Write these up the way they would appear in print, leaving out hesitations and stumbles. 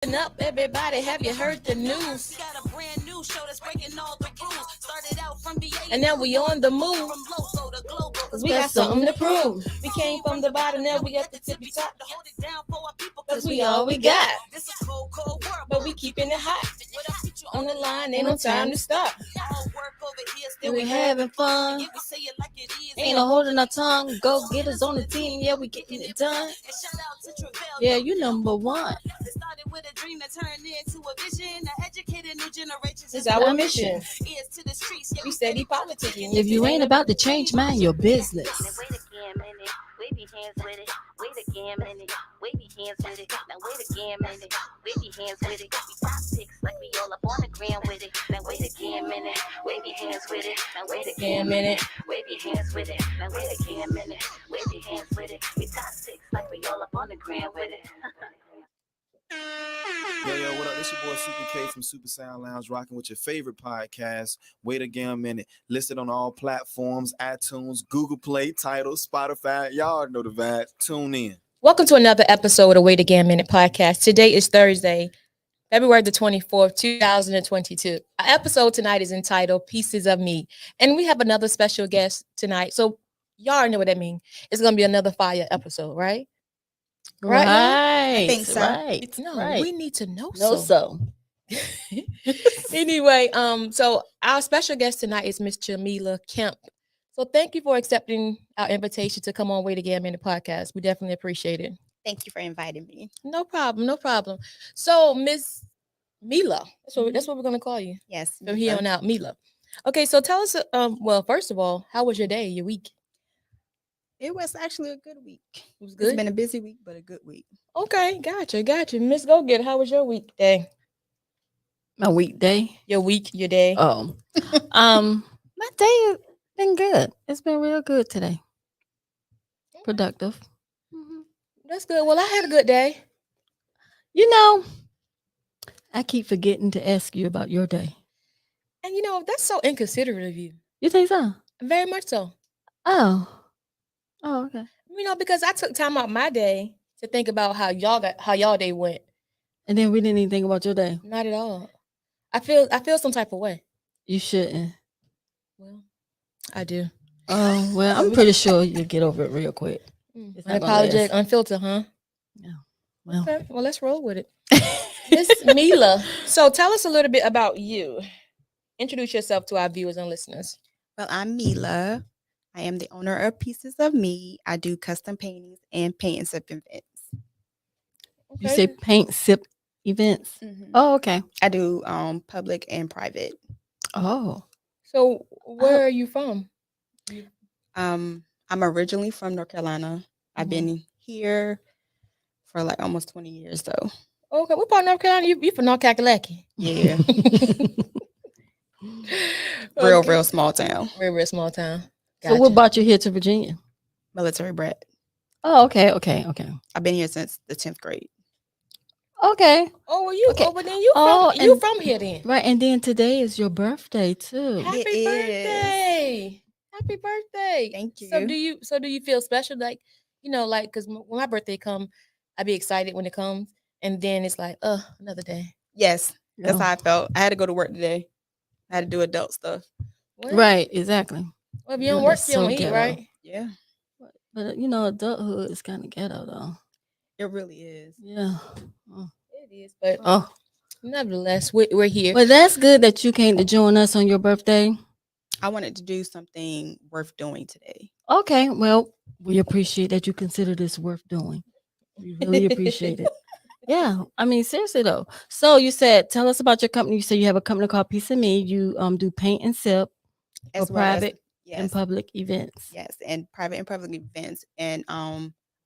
Up, everybody, have you heard the news? We got a brand new show that's breaking all the rules. Started out from VA And now we on the move. from local to global. Cause we got something to prove. We came from the bottom, now we at the tippy top. To hold it down for our people, Cause we all we got. This is cold, cold world, But we keeping it hot. What I put you On the line, ain't no time to stop. all work over here, And still we having fun. yeah, we say it like it is. Ain't no holding our tongue. Go get us on the team. Yeah, we getting it done. And shout out to Travell. Yeah, you number one. It started with a dream that turned into a vision. To educate a new generation. It's our mission. Ears to the streets, yeah, We steady politicking. If you ain't about to change, mind your business. Wait again, minute. Wave your hands with it. Wait again, minute. Wave your hands with it. Now wait again, minute. Wave your hands with it. We top picks like we all up on the ground with it. Now wait again, minute. Wave your hands with it. Now wait again, minute. Wave your hands with it. Now wait again, minute. Wave your hands with it. We top picks like we all up on the ground with it. Yo, what up? This your boy Super K from Super Sound Lounge, rocking with your favorite podcast, Wait Again a Minute, listed on all platforms, iTunes, Google Play, Tidal, Spotify. Y'all know the vibe. Tune in. Welcome to another episode of Wait Again Minute Podcast. Today is Thursday, February the 24th, 2022. Our episode tonight is entitled Pieces of Me. And we have another special guest tonight. So y'all know what that means. It's going to be another fire episode, right? Right. I think so. Right. No, right. we need to know No, so. so. Anyway, so our special guest tonight is Miss Chamela Kemp. So thank you for accepting our invitation to come on Wait Again Minute Podcast. We definitely appreciate it. Thank you for inviting me. No problem, no problem. So Miss Mila, that's what we're gonna call you Yes. from here on out, Mila. Okay, so tell us. Well, first of all, how was your day, your week? It was actually a good week. It was It's good. been a busy week, but a good week. Okay, gotcha. Miss Go Get, how was your weekday? My weekday. Your week, your day. Oh. My day has been good. It's been real good today. Productive. That's good. Well, I had a good day. You know, I keep forgetting to ask you about your day. And that's so inconsiderate of you. You think so? Very much so. Oh, okay. Because I took time out my day to think about how y'all day went. And then we didn't even think about your day. Not at all. I feel some type of way. You shouldn't. Well, I do. Oh, well, I'm pretty sure you'll get over it real quick. It's not gonna Unapologetic, last. unfiltered, huh? Yeah. Well, Okay, well, let's roll with it. Miss Mila, so tell us a little bit about you. Introduce yourself to our viewers and listeners. Well, I'm Mila. I am the owner of Pieces of Me. I do custom paintings and paint and sip events. you say paint sip events. Mhm. Oh, okay. I do public and private. Oh, So where are you from? I'm originally from North Carolina. I've been here for like almost 20 years though. Okay, what part of North Carolina? You from North Kakalaki? Yeah. Okay. real small town. Real small town. so what brought you here to Virginia? Military brat. Oh, okay. I've been here since the 10th grade. Okay. Oh, well, you. Okay. Oh, but then you Oh, from you and- from here then? Right, and then today is your birthday too. Happy It is. birthday! Happy birthday! Thank So do you feel special? Like because when my birthday come, I be excited when it comes, and then it's like, another day. Yes, that's Yeah. how I felt. I had to go to work today. I had to do adult stuff. What? Right, exactly. Well, if you Yeah, don't work, that's you don't so eat, ghetto. right? Yeah, But adulthood is kind of ghetto though. it really is. Yeah. Oh. It is, but Oh. nevertheless, we're here. Well, that's good that you came to join us on your birthday. I wanted to do something worth doing today. Okay. Well, we appreciate that you consider this worth doing. We really appreciate it. Yeah. I mean, seriously though. So you said, tell us about your company. You said you have a company called Piece of Me. You do paint and sip for As well as- private and yes, public events. yes, and private and public events, and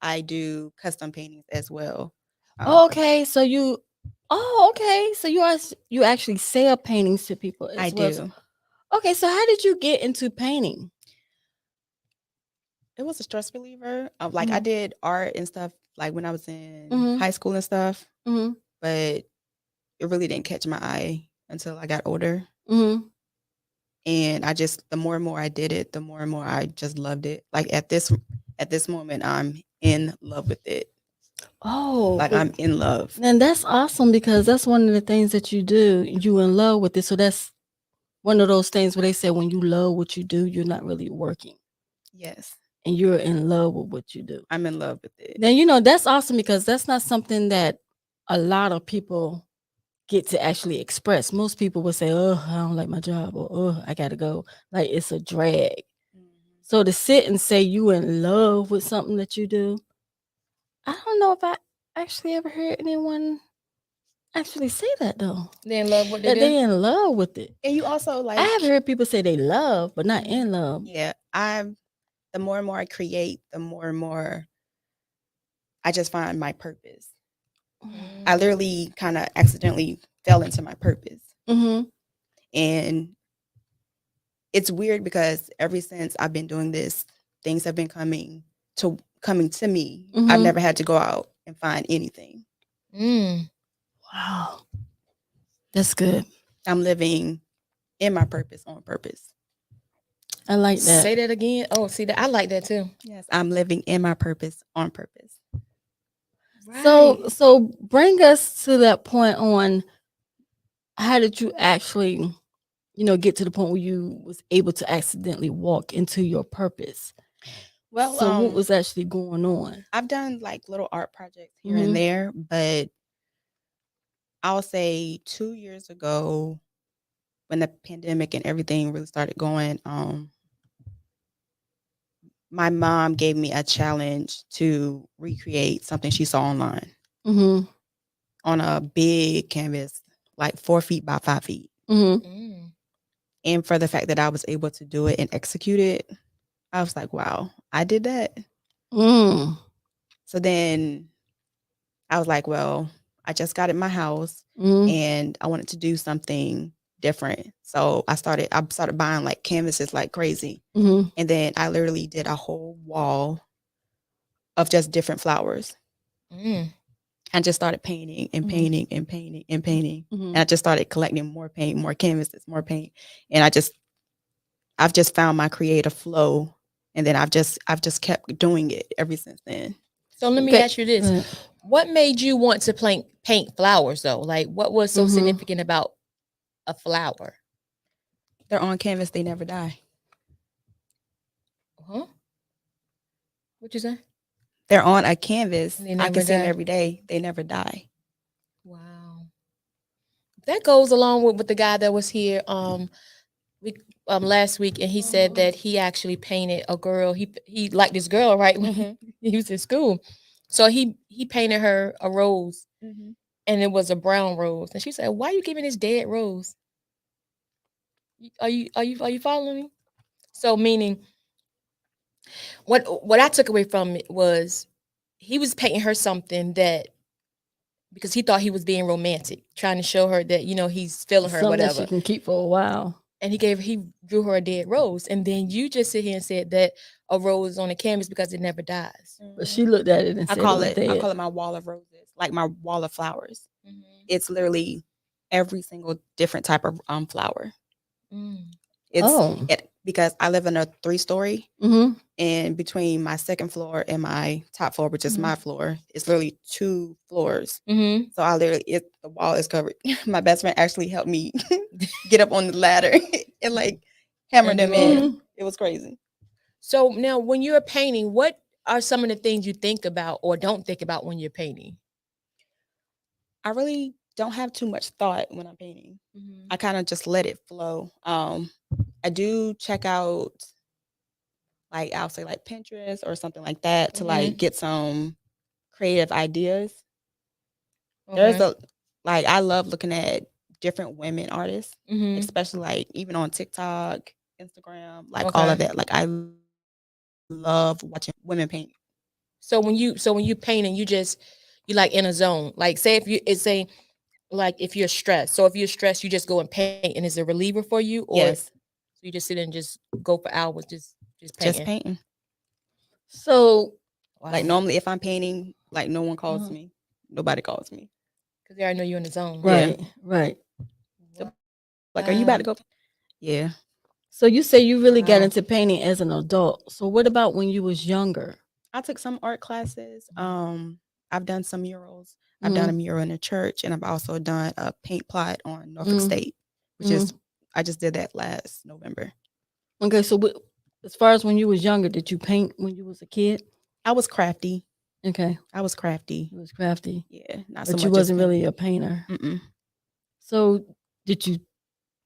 I do custom paintings as well. Okay. So you. Oh, okay. So you actually sell paintings to people as I well. do. Okay. So how did you get into painting? It was a stress reliever. Like I did art and stuff like when I was in Mhm. high school and stuff, Mm-hmm. but it really didn't catch my eye until I got older. Mm-hmm. And the more and more I did it, the more and more I just loved it. Like at this moment, I'm in love with it. Oh, Like but I'm in love. and that's awesome because that's one of the things that you do. You in love with it. So that's one of those things where they say when you love what you do, you're not really working Yes, and you're in love with what you do. I'm in love with it. Now, that's awesome because that's not something that a lot of people get to actually express. Most people would say, "Oh, I don't like my job," or "Oh, I gotta go." Like it's a drag. So to sit and say you in love with something that you do, I don't know if I actually ever heard anyone actually say that though. They in love what they That do. they in love with it. And you also I like, have heard people say they love, but not Mhm. in love. yeah, the more and more I create, the more and more I just find my purpose. I literally kind of accidentally fell into my purpose. Mm-hmm. And it's weird because ever since I've been doing this, things have been coming to me. I've Mhm. never had to go out and find anything. Mm. Wow. That's good. I'm living in my purpose on purpose. I like that. Say that again. Oh, see that I like that too. Yes, I'm living in my purpose on purpose. So bring us to that point on how did you actually, get to the point where you was able to accidentally walk into your purpose? Well, So what was actually going on? I've done like little art projects here Mhm. and there, but I'll say 2 years ago when the pandemic and everything really started going, my mom gave me a challenge to recreate something she saw online Mhm. on a big canvas, like 4 feet by 5 feet. Mhm. Mm. And for the fact that I was able to do it and execute it, I was like, wow, I did that. Mm. So then I was like, well, I just got in my house Mm. and I wanted to do something different. So I started buying like canvases like crazy. Mhm. And then I literally did a whole wall of just different flowers. Mm. And just started painting and Mhm. painting and painting and painting. Mhm. And I just started collecting more paint, more canvases, more paint. And I've just found my creative flow. And then I've just kept doing it ever since then. So let me Okay. ask you this: Right. what made you want to paint flowers though? Like, what was so Mhm. significant about a flower? They're on canvas, they never die. Huh? What you say? They're on a canvas. They I never can see them die. every day. They never die. Wow. That goes along with the guy that was here we last week, and he said that he actually painted a girl. He liked this girl, right? When he was in school. So he painted her a rose, and it was a brown rose. And she said, "Why are you giving this dead rose? Are you following me?" So meaning what I took away from it was he was painting her something that because he thought he was being romantic, trying to show her that he's feeling her, Something that she whatever. can keep for a while. And he drew her a dead rose, and then you just sit here and said that a rose on a canvas because it never dies. But she looked at it and I said call it was it I dead. call it my wall of roses, like my wall of flowers. Mm-hmm. It's literally every single different type of flower. Mm. It's Oh. because I live in a 3-story, Mhm. and between my second floor and my top floor, which is Mhm. my floor, it's literally 2 floors. Mm-hmm. So the wall is covered. My best friend actually helped me get up on the ladder and like hammer And them do all in. that. It was crazy. So now, when you're painting, what are some of the things you think about or don't think about when you're painting? I really don't have too much thought when I'm painting. Mm-hmm. I kind of just let it flow. I do check out, like, I'll say like Pinterest or something like that to like get some creative ideas. There's Okay. I love looking at different women artists, Mm-hmm. especially like even on TikTok, Instagram, like all of Okay. that. Like I love watching women paint. So when you painting, you like in a zone. Like say if you it's saying like if you're stressed. So if you're stressed, you just go and paint, and is it a reliever for you, or Yes, so you just sit and just go for hours just just painting? painting. So Like Wow. normally if I'm painting, like no one calls Mhm. me. Nobody calls me. Because they already know you're in the zone. Yeah. right, right. Like, are you about to go? Yeah. So you say you really got Wow. into painting as an adult. So what about when you was younger? I took some art classes. I've done some murals. I've done a mural in a church, and I've also done a paint plot on Norfolk State, which is I just did that last November. Okay, so as far as when you was younger, did you paint when you was a kid? I was crafty. Okay, I was crafty. you was crafty, Yeah, not but so much. you as wasn't really painting. a painter. Mm-mm. So did you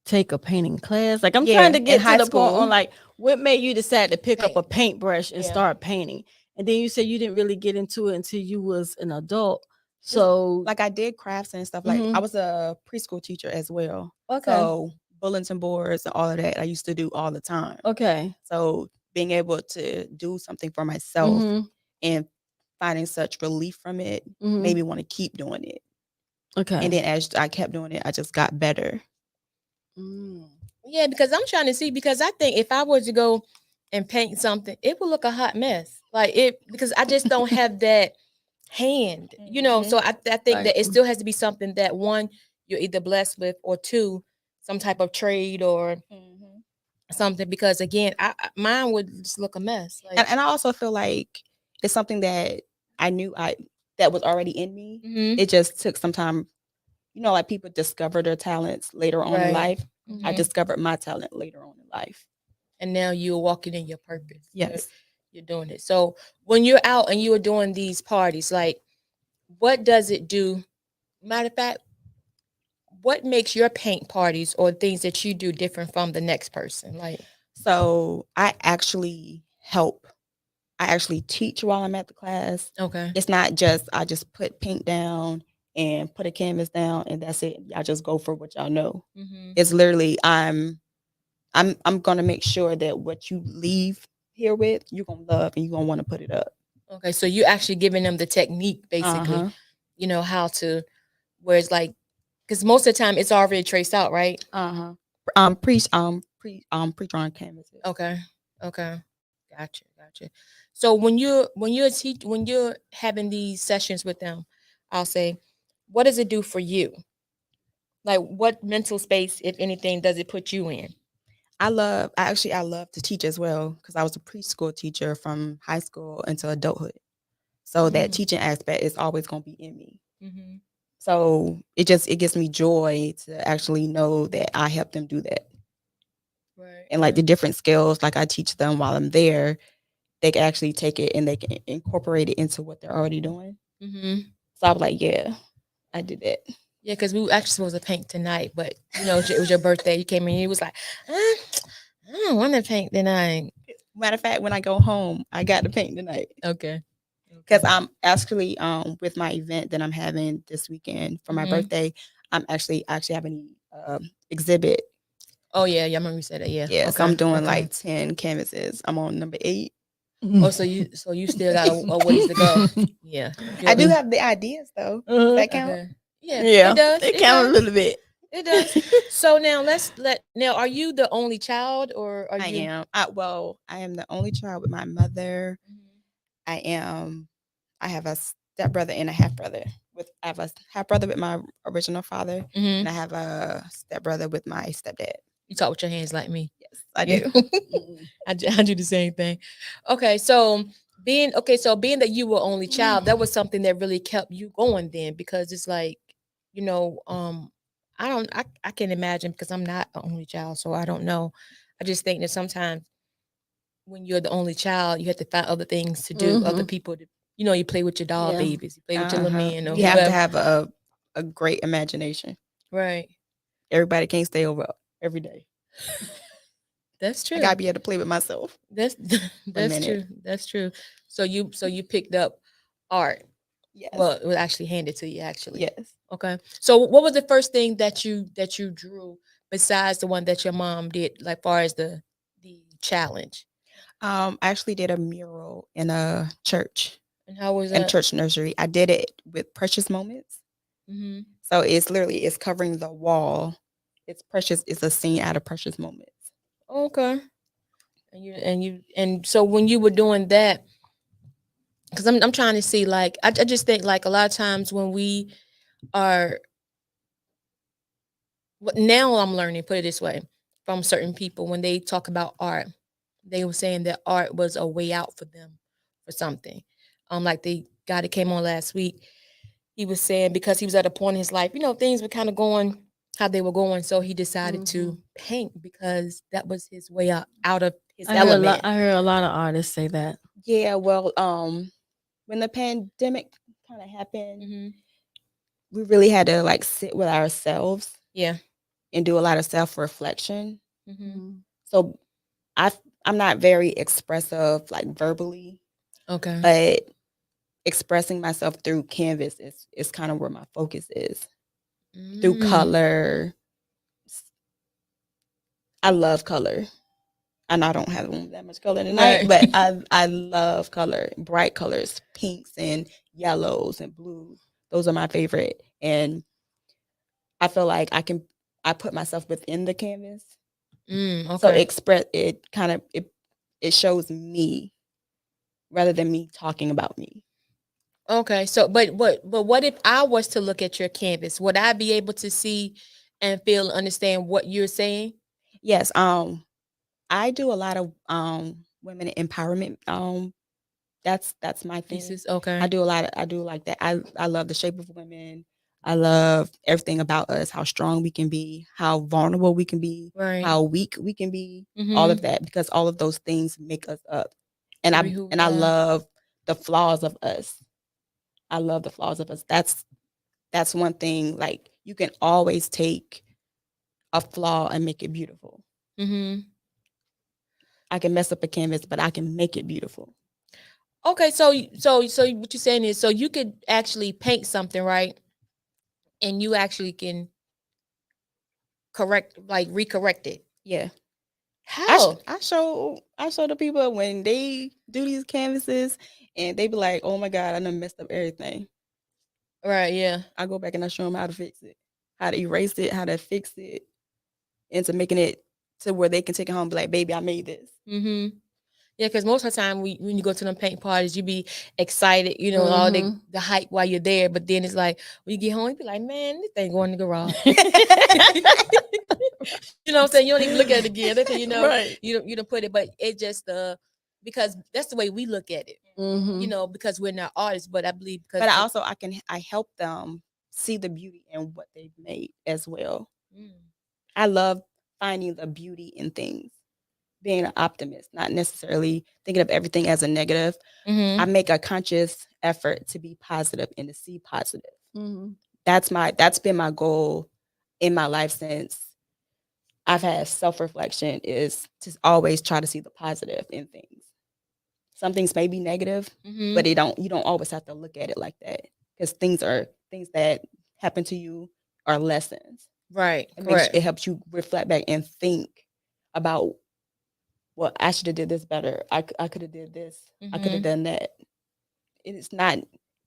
take a painting class? Like I'm Yeah, trying to in get to high the point school. on like what made you decide to pick up Paint. a paintbrush and Yeah. start painting? And then you said you didn't really get into it until you was an adult. So Like I did crafts and stuff. Like I was a preschool teacher as well. Okay. So bulletin boards and all of that I used to do all the time. okay. So being able to do something for myself and finding such relief from it made me want to keep doing it. Okay. And then as I kept doing it, I just got better. Yeah, because I'm trying to see, because I think if I were to go and paint something, it would look a hot mess. Like it, because I just don't have that hand, you know. So I think that it still has to be something that, one, you're either blessed with, or two, some type of trade or something. Because again, mine would just look a mess. Like, And I also feel like it's something that I knew that was already in me. It just took some time. You know, like people discover their talents later on in life. I discovered my talent later on in life. And now you're walking in your purpose. Yes. You're doing it. So when you're out and you are doing these parties, like, what does it do? Matter of fact, what makes your paint parties or things that you do different from the next person? Like, so I actually help. I actually teach while I'm at the class. okay. It's not just I just put paint down and put a canvas down and that's it. Y'all just go for what y'all know. It's literally I'm gonna make sure that what you leave here with, you're gonna love and you're gonna want to put it up. Okay, so you're actually giving them the technique, basically, you know, how to, where it's like, because most of the time it's already traced out, right? Pre-drawn canvases. Okay, okay, gotcha. So when you're having these sessions with them, I'll say, what does it do for you? Like, what mental space, if anything, does it put you in? I love to teach as well because I was a preschool teacher from high school into adulthood. So that teaching aspect is always going to be in me. So it gives me joy to actually know that I help them do that. Right. And like the different skills, like I teach them while I'm there, they can actually take it and they can incorporate it into what they're already doing. So I was like, yeah, I did that. Yeah, because we were actually supposed to paint tonight, but you know, it was your birthday. You came in, he was like, I don't want to paint tonight. Matter of fact, when I go home, I got to paint tonight. Okay. Because I'm actually with my event that I'm having this weekend for my birthday, I'm actually having an exhibit. Oh yeah, I remember you said that. Yeah. Yeah, so I'm doing like 10 canvases. I'm on number 8. Oh, so you still got a ways to go. Yeah. I do have the ideas though. Does that count? Okay. Yeah, Yeah, it does. it count a little bit. It does. So now are you the only child, or are you? I am. I am the only child with my mother. I have a stepbrother and a half brother. I have a half brother with my original father, and I have a stepbrother with my stepdad. You talk with your hands like me. Yes, I do. I do the same thing. Okay, so being that you were only child, that was something that really kept you going then, because it's like, you know, I can imagine, because I'm not an only child, so I don't know. I just think that sometimes when you're the only child, you have to find other things to do, other people to, you know, you play with your doll babies, you play with your little men, or You have to whoever. have a great imagination. Right. Everybody can't stay over every day. That's true. I gotta be able to play with myself. That's true. That's true. So you picked up art. Yes. Well, it was actually handed to you, actually. Yes. Okay. So what was the first thing that you drew besides the one that your mom did, like far as the challenge? I actually did a mural in a church. And how was in that? church nursery. I did it with precious moments. So it's covering the wall. It's precious. It's a scene out of precious moments. Okay. And so when you were doing that, because I'm trying to see, like, I just think, like, a lot of times when we are, now I'm learning, put it this way, from certain people, when they talk about art, they were saying that art was a way out for them for something. Like they guy that came on last week, he was saying because he was at a point in his life, things were kind of going how they were going, so he decided to paint because that was his way out of his element. I heard a lot of artists say that. Yeah, well, when the pandemic kind of happened, we really had to like sit with ourselves, and do a lot of self-reflection. So I'm not very expressive like verbally, Okay. but expressing myself through canvas is kind of where my focus is. Through color. I love color. I know I don't have that much color tonight, but I love color, bright colors, pinks and yellows and blues. Those are my favorite. And I feel like I put myself within the canvas. Okay. So it shows me rather than me talking about me. Okay. So but what if I was to look at your canvas? Would I be able to see and feel and understand what you're saying? Yes. I do a lot of women empowerment. That's my thing. Pieces. Okay. I do like that. I love the shape of women. I love everything about us, how strong we can be, how vulnerable we can be, Right. how weak we can be, all of that, because all of those things make us up. And I love the flaws of us. I love the flaws of us. That's one thing. Like you can always take a flaw and make it beautiful. I can mess up a canvas, but I can make it beautiful. Okay, so what you're saying is, so you could actually paint something, right? And you actually can recorrect it. Yeah. How? I show the people when they do these canvases and they be like, "Oh my God, I done messed up everything." Right. Yeah. I go back and I show them how to fix it, how to erase it, how to fix it, into making it to where they can take it home and be like, "Baby, I made this." Yeah, because most of the time when you go to them paint parties, you be excited, all the hype while you're there. But then it's like when you get home, you be like, man, this thing going in the garage. You know what I'm saying? You don't even look at it again. That's how Right. you don't put it, but it just because that's the way we look at it. Because we're not artists, but I believe because But I help them see the beauty in what they've made as well. I love finding the beauty in things. Being an optimist, not necessarily thinking of everything as a negative. I make a conscious effort to be positive and to see positive. That's been my goal in my life since I've had self-reflection, is to always try to see the positive in things. Some things may be negative, but you don't always have to look at it like that, because things that happen to you are lessons. Right. It helps you reflect back and think about, well, I should have did this better. I could have did this. I could have done that. It's not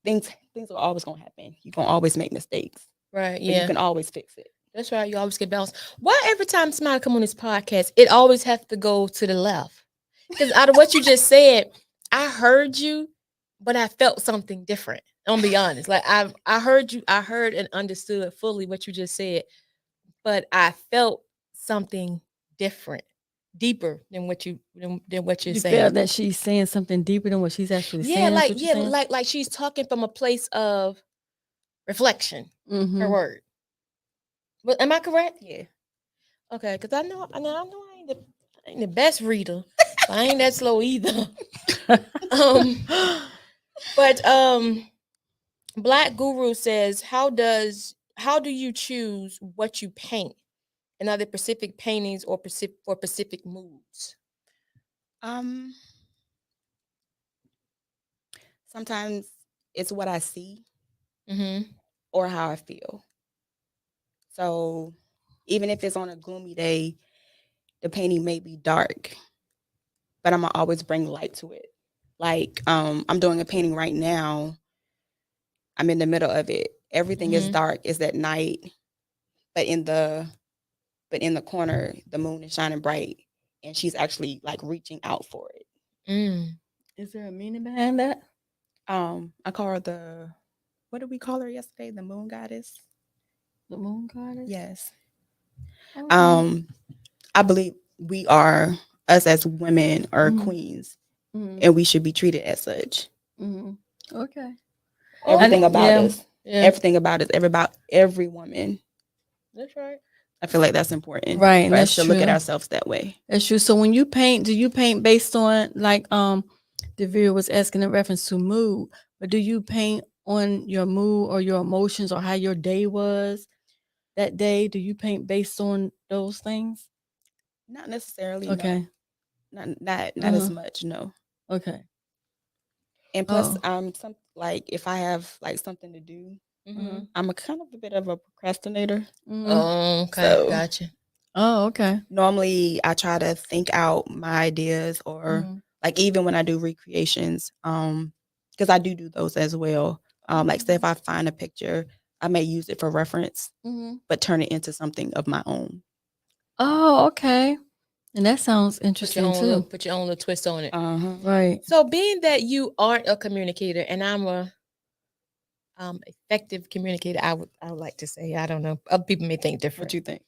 things are always gonna happen. You're gonna always make mistakes. Right. But Yeah. you can always fix it. That's right. You always get balanced. Why every time somebody come on this podcast, it always has to go to the left? Because out of what you just said, I heard you, but I felt something different. I'm gonna be honest. Like I heard you, I heard and understood fully what you just said, but I felt something different, deeper than what you're You saying. feel that she's saying something deeper than what she's actually saying. Like she's talking from a place of reflection. Her word. But am I correct? Yeah. Okay, because I know I ain't the best reader. I ain't that slow either. But Black Guru says, how do you choose what you paint? And are there specific paintings or for specific moods? Sometimes it's what I see or how I feel. So even if it's on a gloomy day, the painting may be dark, but I'm gonna always bring light to it. Like I'm doing a painting right now. I'm in the middle of it. Everything is dark. It's at night, but in the corner, the moon is shining bright, and she's actually like reaching out for it. Is there a meaning behind that? I call her what did we call her yesterday? The moon goddess. The moon goddess? Yes. Okay. I believe us as women are queens, and we should be treated as such. Okay. Everything about yeah. us. Yeah, Everything about us. Every woman. that's right. I feel like that's important. Right, and For us that's to look at true. ourselves that way. That's true. So when you paint, do you paint based on like the viewer was asking in reference to mood, but do you paint on your mood or your emotions or how your day was that day? Do you paint based on those things? Not necessarily. Okay. No. Not Uh-huh. as much. No. Okay. And plus, Oh. some like if I have like something to do, Mm-hmm. I'm a kind of a bit of a procrastinator. Oh, okay, So gotcha. Oh, okay. normally I try to think out my ideas or Mhm. like even when I do recreations, because I do those as well. Like say if I find a picture, I may use it for reference, Mhm. but turn it into something of my own. Oh, okay. And that sounds interesting too. Put your own little twist on it. Uh-huh. Right. So, being that you aren't a communicator, and I'm a effective communicator, I would like to say. I don't know. Other people may think different. What you think?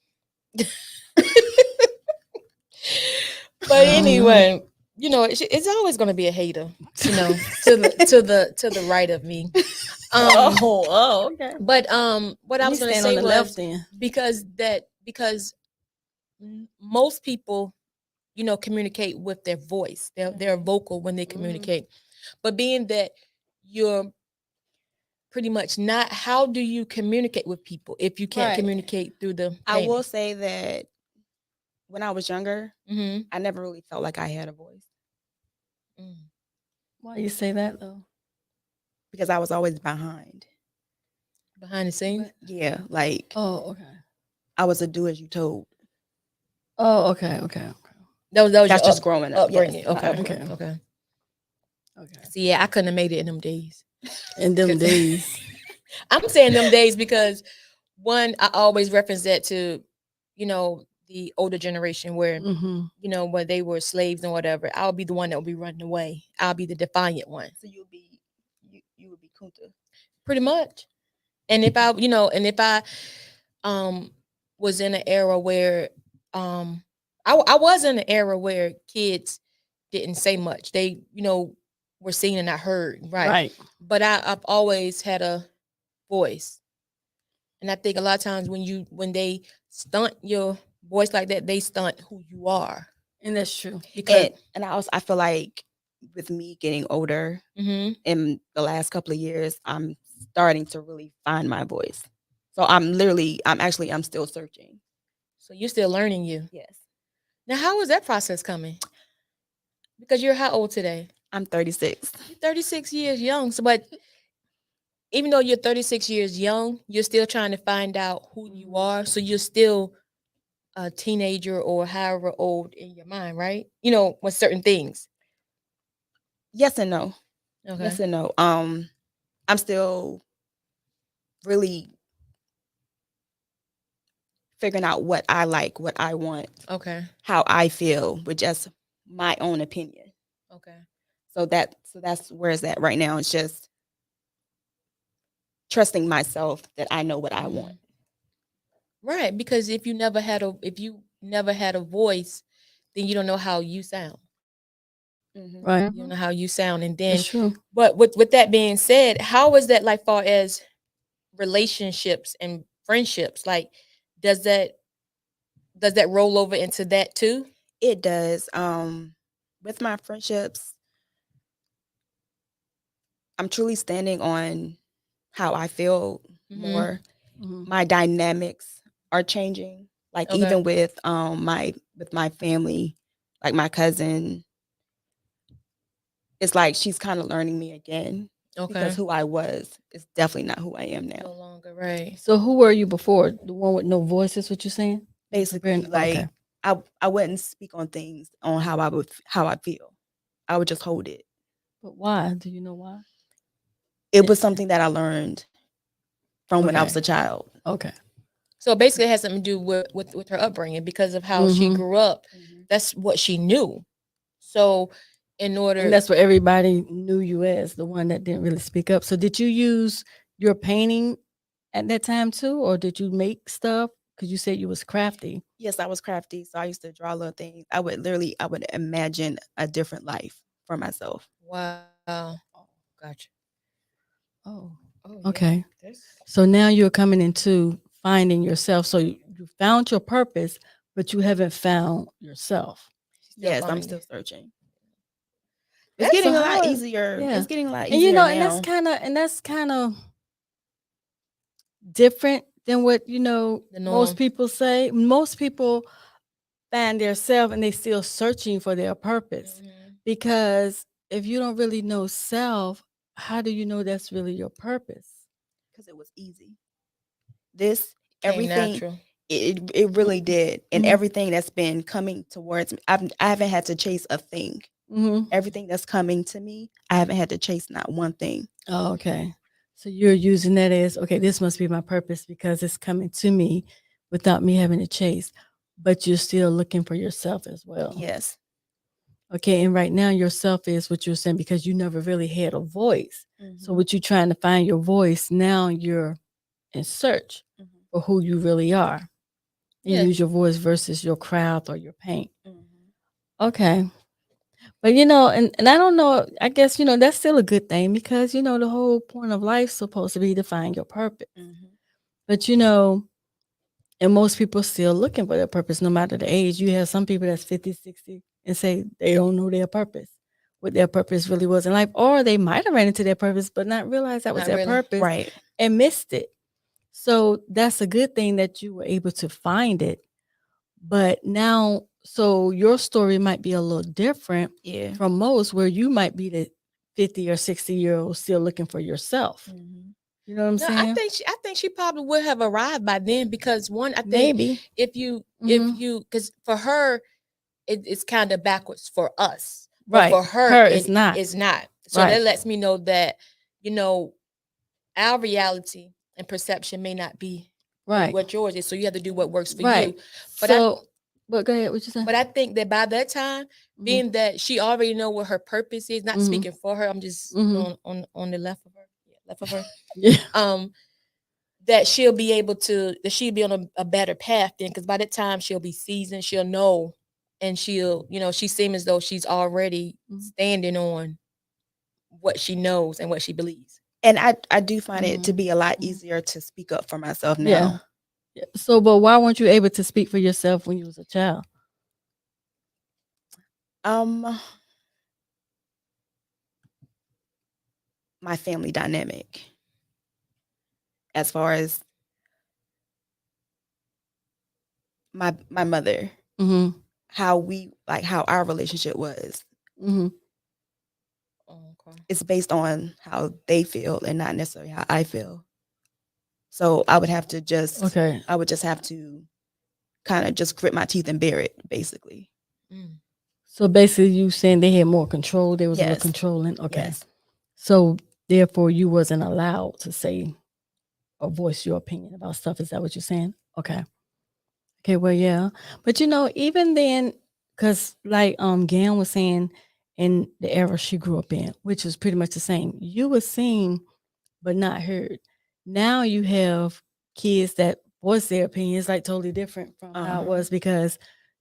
But I don't know. anyway, it's always going to be a hater. To the right of me. Okay. But what I You was going to stand on say the was left then. because most people, communicate with their voice. They're vocal when they communicate. But being that you're pretty much not, how do you communicate with people if you can't Right. communicate through the I painting? will say that when I was younger, Mm-hmm. I never really felt like I had a voice Why you say that though? because I was always behind. Behind the scenes. Yeah, like Oh, okay. I was a do as you told. Oh, okay, okay, okay. That was That's your just growing up. Yes, upbringing. my Okay. upbringing. Okay. Okay. See, yeah, I couldn't have made it in them days. In them 'Cause- days. I'm saying them days because one, I always reference that to, the older generation where, Mm-hmm. where they were slaves and whatever. I'll be the one that will be running away. I'll be the defiant one. So you would be Kunta. Pretty much. And if I um was in an era where I was in an era where kids didn't say much. They, were seen and not heard. Right. Right. But I've always had a voice. And I think a lot of times when they stunt your voice like that, they stunt who you are. And that's true. Because And I feel like with me getting older Mhm. in the last couple of years, I'm starting to really find my voice. So I'm still searching. So you're still learning you. Yes. Now, how is that process coming? Because you're how old today? I'm 36. You're 36 years young. So, but even though you're 36 years young, you're still trying to find out who you are. So you're still a teenager or however old in your mind, right? With certain things. Yes and no. Okay. Yes and no. I'm still really figuring out what I like, what I want, Okay. how I feel with just my own opinion. Okay. So that's where it's at right now. It's just trusting myself that I know what I want. Right, because if you never had a voice, then you don't know how you sound. Right. You don't know how you sound, and then, That's true. but with that being said, how is that like far as relationships and friendships? Like, does that roll over into that too? It does. With my friendships, I'm truly standing on how I feel more. Mhm. My dynamics are changing. Like Okay. even with my family, like my cousin, it's like she's kind of learning me again Okay. because who I was is definitely not who I am No now. longer, right? So who were you before? The one with no voice is what you're saying? Basically, like Okay. I wouldn't speak on things on how I feel. I would just hold it. But why? Do you know why? It was something that I learned from when I was Okay. a child. Okay. So basically, it has something to do with her upbringing because of how she Mhm. grew up. That's what she knew. So, in order, And that's what everybody knew you as, the one that didn't really speak up. So did you use your painting at that time too, or did you make stuff? Because you said you was crafty. Yes, I was crafty, so I used to draw little things. I would imagine a different life for myself. wow, gotcha. Oh. Oh, Okay. So now you're coming into finding yourself. So you found your purpose, but you haven't found yourself. Yes, I'm still searching. It's That's getting a lot hard. easier. Yeah. It's getting a lot And easier and now. that's kind of different than what The norm. most people say. Most people find their self and they still searching for their purpose. Because if you don't really know self, how do you know that's really your purpose? Because it was easy. This Came everything natural. it really did, and Mhm. everything that's been coming towards me, I haven't had to chase a thing. Mm-hmm. Everything that's coming to me, I haven't had to chase not one thing. Oh, okay. So you're using that as, okay, this must be my purpose because it's coming to me without me having to chase. But you're still looking for yourself as well. Yes. Okay. And right now, yourself is what you're saying because you never really had a voice. So, Mhm. what you're trying to find your voice, now you're in search Mhm. for who you really are. And Yeah. use your voice versus your craft or your paint. Mhm. Okay. But and I don't know, I guess, that's still a good thing because, the whole point of life is supposed to be to find your purpose. Mhm. But, and most people still looking for their purpose no matter the age. You have some people that's 50, 60 and say they don't know their purpose, what their purpose really was in life. Or they might have ran into their purpose, but not realize that was Not their really. purpose Right. and missed it. So that's a good thing that you were able to find it. But now, so your story might be a little different Yeah. from most, where you might be the 50 or 60-year-old still looking for yourself. Mhm. You know what I'm No, saying? I think she probably would have arrived by then because one, I think Maybe. if you Mhm. because for her it's kind of backwards for us, but Right. for her Her it is not. is not. So Right. that lets me know that our reality and perception may not be Right. what yours is. So you have to do what works for Right. you. But I But go ahead. What you say? but I think that by that time, Mhm. being that she already know what her purpose is, not Mhm. speaking for her, I'm just Mhm. on the left of her, left of her. Yeah. That she'll be able to that she'll be on a better path then, because by that time she'll be seasoned, she'll know, and she'll she seems as though she's already Mhm. standing on what she knows and what she believes. And I do find it to Mhm. be a lot Mhm. easier to speak up for myself Yeah. now. Yeah. So, but why weren't you able to speak for yourself when you was a child? My family dynamic, as far as my mother, Mm-hmm. how our relationship was. Mm-hmm. Oh, okay. It's based on how they feel and not necessarily how I feel. So I would have to Okay. I would just have to kind of just grit my teeth and bear it, basically. Mm. So basically, you saying they had more control. They was a little Yes. controlling. Okay. Yes. So therefore, you wasn't allowed to say or voice your opinion about stuff. Is that what you're saying? Okay. Okay. Well, yeah. But even then, because like Gan was saying, in the era she grew up in, which was pretty much the same, you were seen but not heard. Now you have kids that voice their opinions like totally different from how it was, because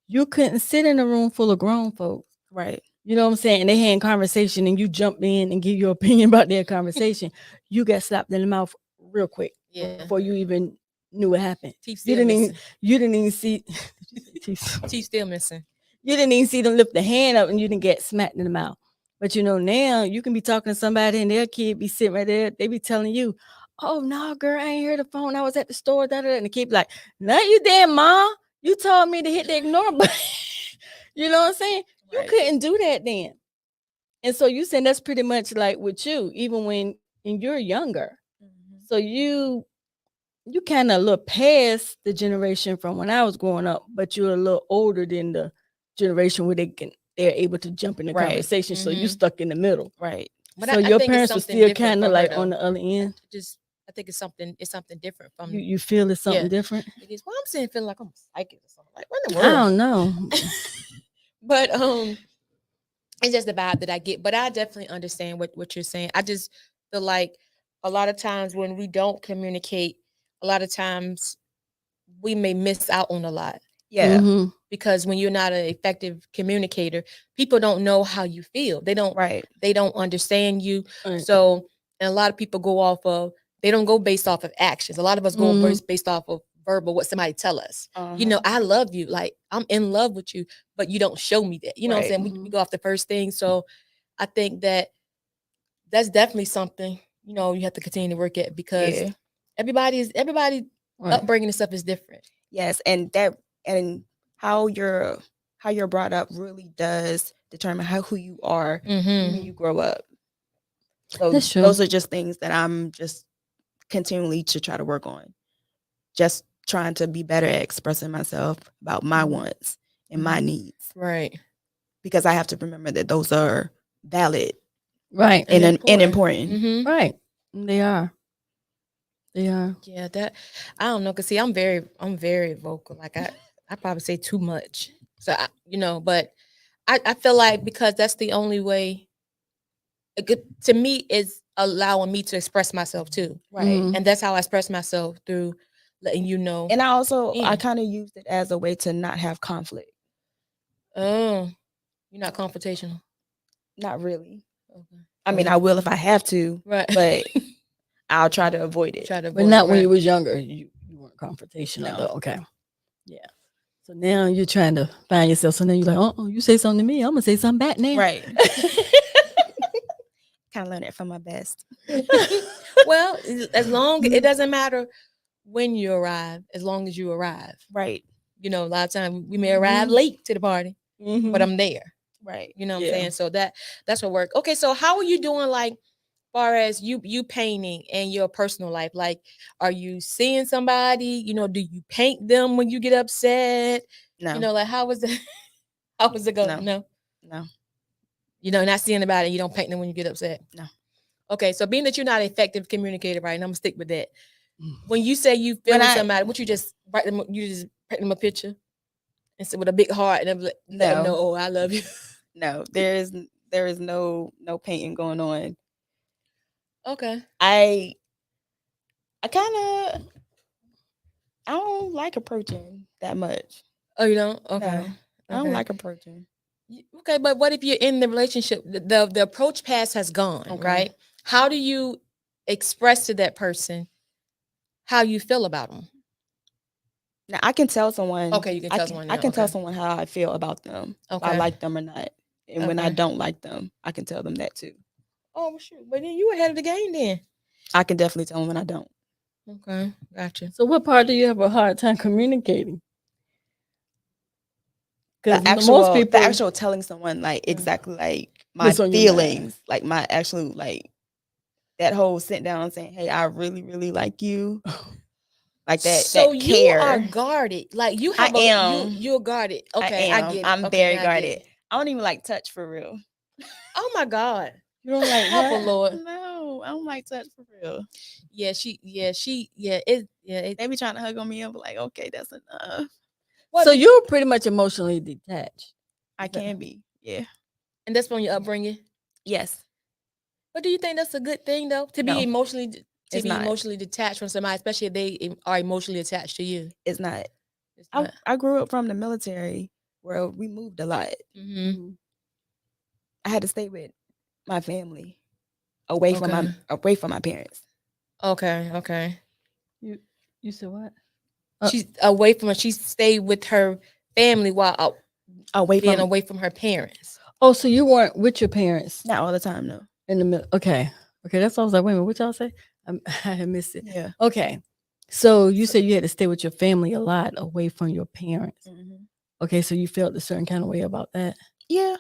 you couldn't sit in a room full of grown folks. Right. You know what I'm saying? And they had conversation and you jump in and give your opinion about their conversation. You got slapped in the mouth real quick. Yeah. Before you even knew what happened. Teeth You still didn't missing. even see teeth. Teeth still missing. You didn't even see them lift the hand up and you didn't get smacked in the mouth. But now you can be talking to somebody and their kid be sitting right there. They be telling you, "Oh no, girl, I ain't heard the phone. I was at the store." Da, da, da. And the kid be like, "No, you did, ma. You told me to hit the ignore button." You know what I'm saying? You Right. couldn't do that then. And so you saying that's pretty much like with you, even when you're younger. Mhm. So you kind of look past the generation from when I was growing up, but you're a little older than the generation where they're able to jump in the Right. conversation. So you Mhm. stuck in the middle. Right. But So I your think it's parents were something still different kind for of her, like though. on the other end. It's something different from You feel it's something Yeah. different. it is. Well, I'm saying feeling like I'm a psychic or something. Like, what in the I world? don't know. But it's just the vibe that I get. But I definitely understand what you're saying. I just feel like a lot of times when we don't communicate, a lot of times we may miss out on a lot. Yeah. Mhm. Because when you're not an effective communicator, people don't know how you feel. Right. They don't understand you. Right. So, and a lot of people go off of they don't go based off of actions. A lot of us go based off of verbal, what somebody tell us. You know, I love you, like I'm in love with you, but you don't show me that. You know what I'm saying? We go off the first thing. So I think that that's definitely something, you know, you have to continue to work at, because everybody upbringing and stuff is different. Yes, and how you're brought up really does determine who you are when you grow up. So That's true. those are just things that I'm just continually to try to work on. Just trying to be better at expressing myself about my wants and my needs. Right. Because I have to remember that those are valid. Right. And important. Right. They are. They are. Yeah, that I don't know, cause see, I'm very vocal. Like I probably say too much. So you know, but I feel like because that's the only way. To me, is allowing me to express myself too. Right. And that's how I express myself, through letting you know. And I kind of used it as a way to not have conflict. Oh, you're not confrontational. Not really. Okay. I mean, I will if I have to, right? But I'll try to avoid it. But not when you was younger. You weren't confrontational though. Okay. Yeah. So now you're trying to find yourself. So then you're like, oh, you say something to me, I'm gonna say something back now. Right. Kind of learn it from my best. Well, as long it doesn't matter when you arrive, as long as you arrive. Right. You know, a lot of times we may arrive late to the party, but I'm there. Right. You know what I'm saying? So that's what work. Okay, so how are you doing, like, far as you painting and your personal life? Like, are you seeing somebody? You know, do you paint them when you get upset? No. You know, like, how was it? How was it going? No. You know, not seeing about it. You don't paint them when you get upset. No. Okay, so being that you're not an effective communicator, right? And I'm gonna stick with that. When you say you feeling somebody, what you just write them? You just paint them a picture, and with a big heart, and let them know, oh, I love you. No, there is no painting going on. Okay. I don't like approaching that much. Oh, you don't? Okay. No, I don't like approaching. Okay, but what if you're in the relationship? The approach pass has gone, right? How do you express to that person how you feel about them? Now I can tell someone. Okay, you can tell someone. I can tell someone how I feel about them. If I like them or not. And when I don't like them, I can tell them that too. Oh, shoot. But then you ahead of the game then. I can definitely tell them when I don't. Okay, gotcha. So what part do you have a hard time communicating? The actual telling someone, like, exactly, like, my feelings, like my actual, like, that whole sit down saying, hey, I really, really like you. Like that. So that you care. are guarded. Like, you have you're guarded. Okay, I get it. I'm very guarded. I don't even like touch for real. Oh my God. You don't like Help a Lord. No, I don't like touch for real. They be trying to hug on me. I'm like, okay, that's enough. So you're pretty much emotionally detached. I can be, yeah. And that's from your upbringing? Yes. But do you think that's a good thing, though? To be emotionally detached from somebody, especially if they are emotionally attached to you? It's not. I grew up from the military where we moved a lot. I had to stay with my family away from my parents. Okay. You said what? She's away from her. She stayed with her family while away from her parents. Oh, so you weren't with your parents? Not all the time, no. In the middle. Okay. That's all I was like, wait a minute, what y'all say? I missed it. Yeah. Okay. So you said you had to stay with your family a lot away from your parents. Okay, so you felt a certain kind of way about that? Yeah.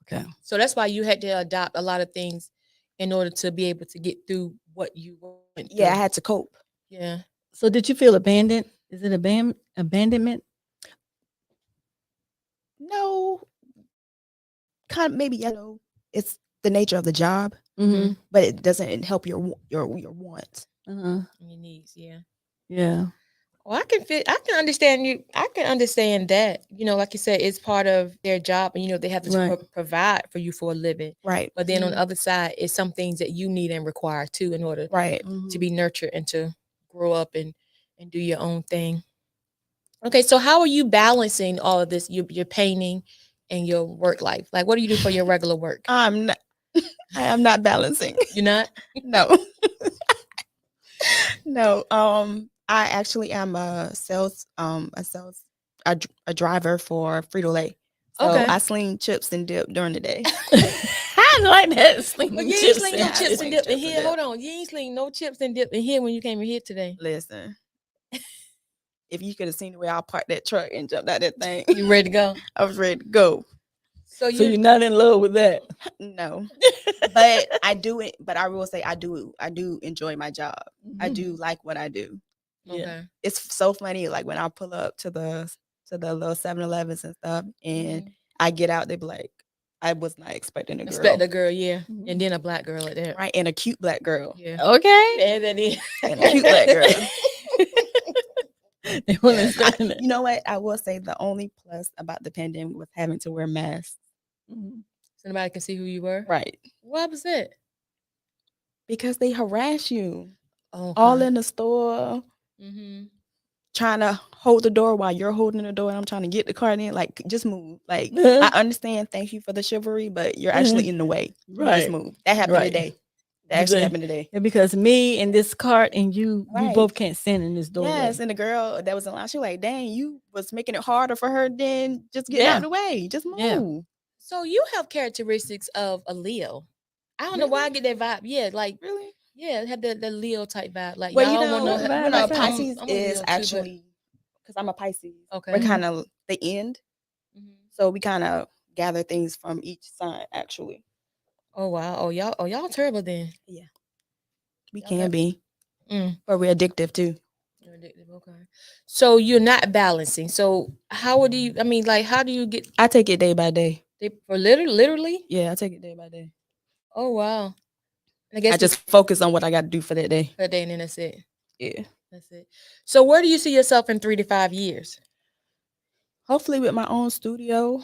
Okay. So that's why you had to adopt a lot of things in order to be able to get through what you went through. Yeah, I had to cope. Yeah. So did you feel abandoned? Is it abandonment? No. Kind of, maybe, it's the nature of the job, but it doesn't help your wants. Your needs, yeah. Yeah. Well, I can understand you. I can understand that. You know, like you said, it's part of their job, and they have to provide for you for a living. Right. But then on the other side, it's some things that you need and require too, in order to be nurtured and to grow up and do your own thing. Okay, so how are you balancing all of this? Your painting and your work life. Like, what do you do for your regular work? I am not balancing. You're not? No. No, I actually am a a driver for Frito-Lay. So Okay. I sling chips and dip during the day. I like that. Sling But you ain't chips sling and no chips dip. and dip in Chips and here. dip. Hold on. You ain't sling no chips and dip in here when you came in here today. Listen, if you could have seen the way I parked that truck and jumped out that thing, You ready to go? I was ready to go. So So you you're not in love with that? No, but I do it. But I will say I do enjoy my job. I do like what I do. Yeah. okay. It's so funny. Like when I pull up to the little 7-Elevens and stuff, and I get out, they be like, I was not expecting a girl. Expect a girl, yeah, Mhm. and then a black girl at that. Right, and a cute black girl. Yeah. Okay. And then And a cute black girl. They weren't Yes, expecting it. you know what? I will say the only plus about the pandemic was having to wear masks. Mhm. so nobody can see who you were. Right. What was it? Because they harass you Oh, all in the store, Mm-hmm. trying to hold the door while you're holding the door and I'm trying to get the card in. Like, just move. Like, I understand. Thank you for the chivalry, but you're actually in the way. You Just Right. move. That happened Right. today. That actually Today. happened today. Yeah, because me and this cart and you, we Right. both can't stand in this doorway. Yes, and the girl that was in line, she was like, dang, you was making it harder for her than just getting Yeah. out of the way. Just move. Yeah. So you have characteristics of a Leo. I don't know why I get that vibe. Yeah, like Really? yeah, have the Leo type vibe. Like Well, y'all you don't know, want no. vibe you know, like that. Pisces I'm a Leo is too, but- actually, because I'm a Pisces, Okay. we're kind of the end. Mhm. So we kind of gather things from each sign, actually. Oh wow. Oh y'all terrible then. We Y'all can got- be, Mm. but we're addictive too. You're addictive, okay. So you're not balancing. So how would you? I mean, like, how do you get? I take it day by day. For literally? Yeah, I take it day by day. Oh wow. I guess I just focus on what I got to do for that day. for a day and then that's it. Yeah. That's it. So where do you see yourself in 3 to 5 years? Hopefully with my own studio,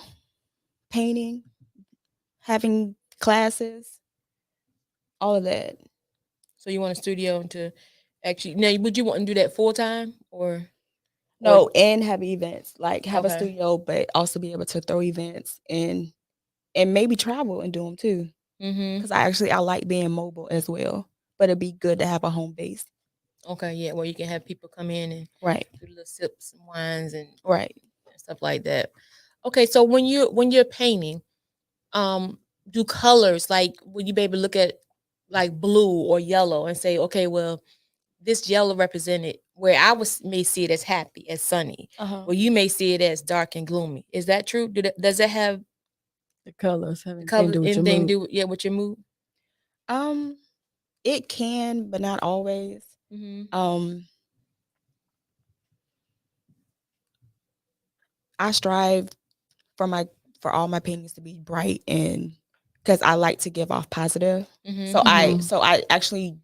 painting, having classes, all of that. So you want a studio to actually now would you want to do that full time or No, and have events, like have a Okay. studio, but also be able to throw events and maybe travel and do them too. mm-hmm. Because I like being mobile as well, but it'd be good to have a home base. Okay, yeah, where you can have people come in and Right, do little sips and wines and right. stuff like that. Okay, so when you're painting, do colors like would you be able to look at like blue or yellow and say, okay, well, this yellow represented where may see it as happy, as sunny. Well, you may see it as dark and gloomy. Is that true? Does that have The colors have the anything color to do with your anything mood. do with your mood? It can, but not always. Mm-hmm. I strive for all my paintings to be bright and because I like to give off positive. Mm-hmm. So I actually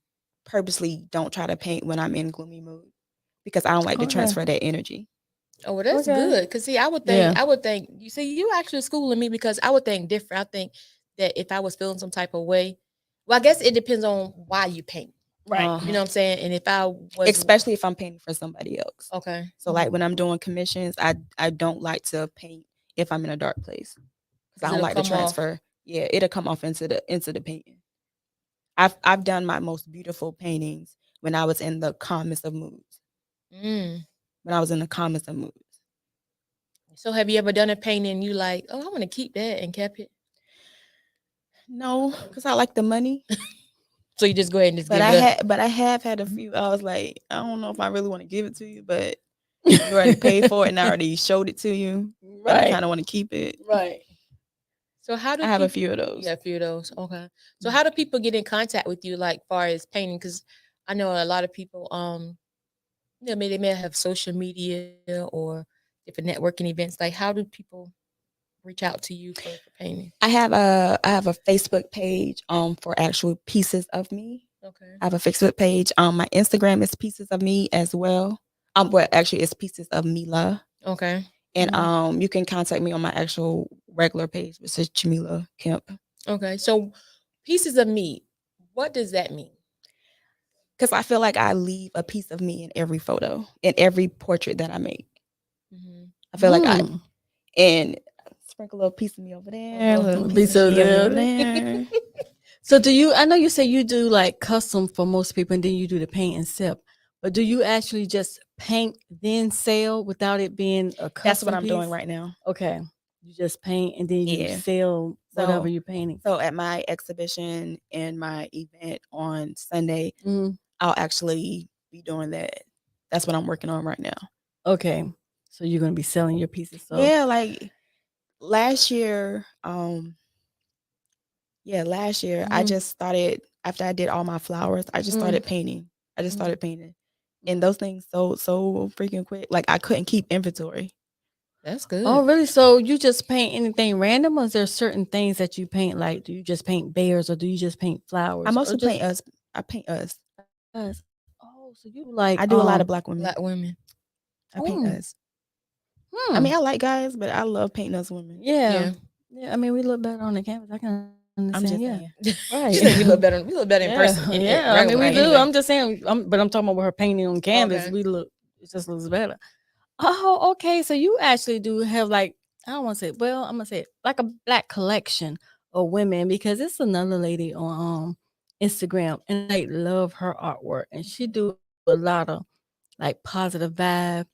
purposely don't try to paint when I'm in gloomy mood because I don't like to Okay. transfer that energy. Oh, well, that's Okay. good. Cause see, I would think you see, you actually schooling me because I would think different. I think that if I was feeling some type of way, well, I guess it depends on why you paint. Right. You know what I'm saying? And if I was Especially if I'm painting for somebody else. okay, So like when I'm doing commissions, I don't like to paint if I'm in a dark place because I don't it'll like to come off. transfer. Yeah, it'll come off into the painting. I've done my most beautiful paintings when I was in the calmest of moods. Mm. When I was in the calmest of moods. So have you ever done a painting and you like, oh, I want to keep that and kept it? No, because I like the money. So you just go ahead and just But give I it up. but I have had a few. I was like, I don't know if I really want to give it to you, but you already paid for it and I already showed it to you. But I kind of want to keep it. Right. So how do I have a few of those. Yeah, a few of those. Okay. So how do people get in contact with you, like far as painting? Because I know a lot of people, maybe they may have social media or different networking events. Like, how do people reach out to you for painting? I have a Facebook page for actual pieces of me. Okay. I have a Facebook page. My Instagram is pieces of me as well. Well, actually, it's pieces of Mila. Okay. And you can contact me on my actual regular page, which is Chamela Kemp. Okay. So pieces of me, what does that mean? Because I feel like I leave a piece of me in every photo, in every portrait that I make. Mm-hmm. I feel like and sprinkle a little piece of me over there, a little piece of me over there. So do you? I know you say you do like custom for most people, and then you do the paint and sip. But do you actually just paint then sell without it being a custom? That's what I'm doing piece? right now. Okay, you just paint and then you Yeah. sell whatever So- you're painting. So at my exhibition and my event on Sunday, Mhm. I'll actually be doing that. That's what I'm working on right now. Okay, so you're gonna be selling your pieces. So Yeah, like last year, last year I Mhm. just started after I did all my flowers, I just Mhm. started painting. I just Mhm. started painting. And those things so freaking quick. Like I couldn't keep inventory. That's good. Oh, really? So you just paint anything random, or is there certain things that you paint? Like, do you just paint bears, or do you just paint flowers? I or mostly just paint us. I paint us. us? Oh, so you like I do a lot of black women. Black women. I paint Mm. us. I Hmm. mean, I like guys, but I love painting us women. Yeah. Yeah. I mean, we look better on the canvas. I can I'm understand. just Yeah. saying. Right. She said we look better. We look better in Yeah. person. Yeah. I mean, we Right, do. anyway. I'm just saying. But I'm talking about with her painting on canvas. Okay. We look. It just looks better. Oh, okay. So you actually do have like, I don't want to say. Well, I'm gonna say it, like a black collection of women, because it's another lady on Instagram, and I love her artwork, and she do a lot of like positive vibe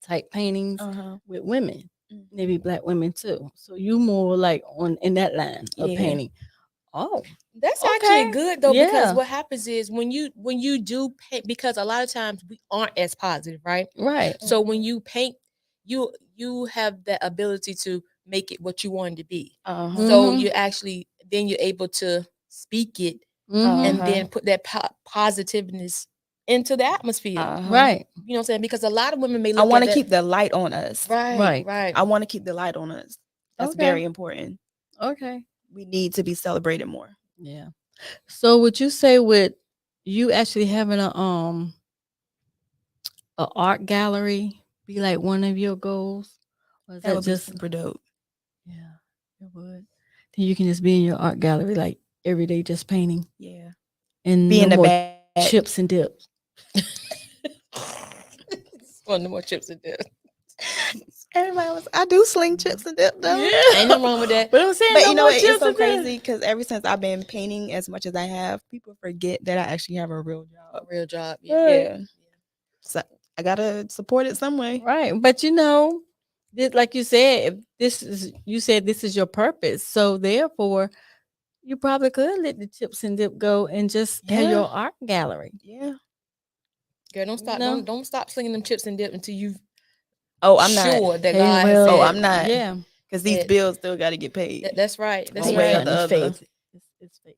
type paintings Uh-huh. with women, Mhm. maybe black women too. So you more like on in that line of Yeah. painting. Oh, That's Okay. actually good though, because Yeah. what happens is when you do paint, because a lot of times we aren't as positive, right? right. So when you paint, you have the ability to make it what you want it to be. Uh-huh. So Mhm. you actually then you're able to speak it Mhm. and then put that positiveness into the atmosphere. Uh-huh. Right. You know what I'm saying? Because a lot of women may I look want at to that. keep the light on us. Right. I want to keep the light on us. That's Okay. very important. Okay. We need to be celebrated more. Yeah. So would you say with you actually having a art gallery be like one of your goals? Or is That that would just be super dope. yeah, it would. Then you can just be in your art gallery like every day just painting Yeah. and Be no in the more back. chips and dips. One of more chips and dip. Everybody was. I do sling chips and dip though. Ain't nothing wrong with that. But I'm saying But no you know more what? chips It's so and dip. crazy because ever since I've been painting as much as I have, people forget that I actually have a real A job. real job. Yeah. Yeah. So I gotta support it some way. Right. But you know, this, like you said, if this is you said this is your purpose. So therefore, you probably could let the chips and dip go and just have Yeah. your art gallery. Yeah. Girl, don't stop. No. Don't stop slinging them chips and dip until you Oh, I'm not. sure that Hey, God well, has Oh, said. I'm not. Yeah. Because these That- bills still got to get paid. That's right. That's One Ain't way or right. the nothing other. fake. It's fake.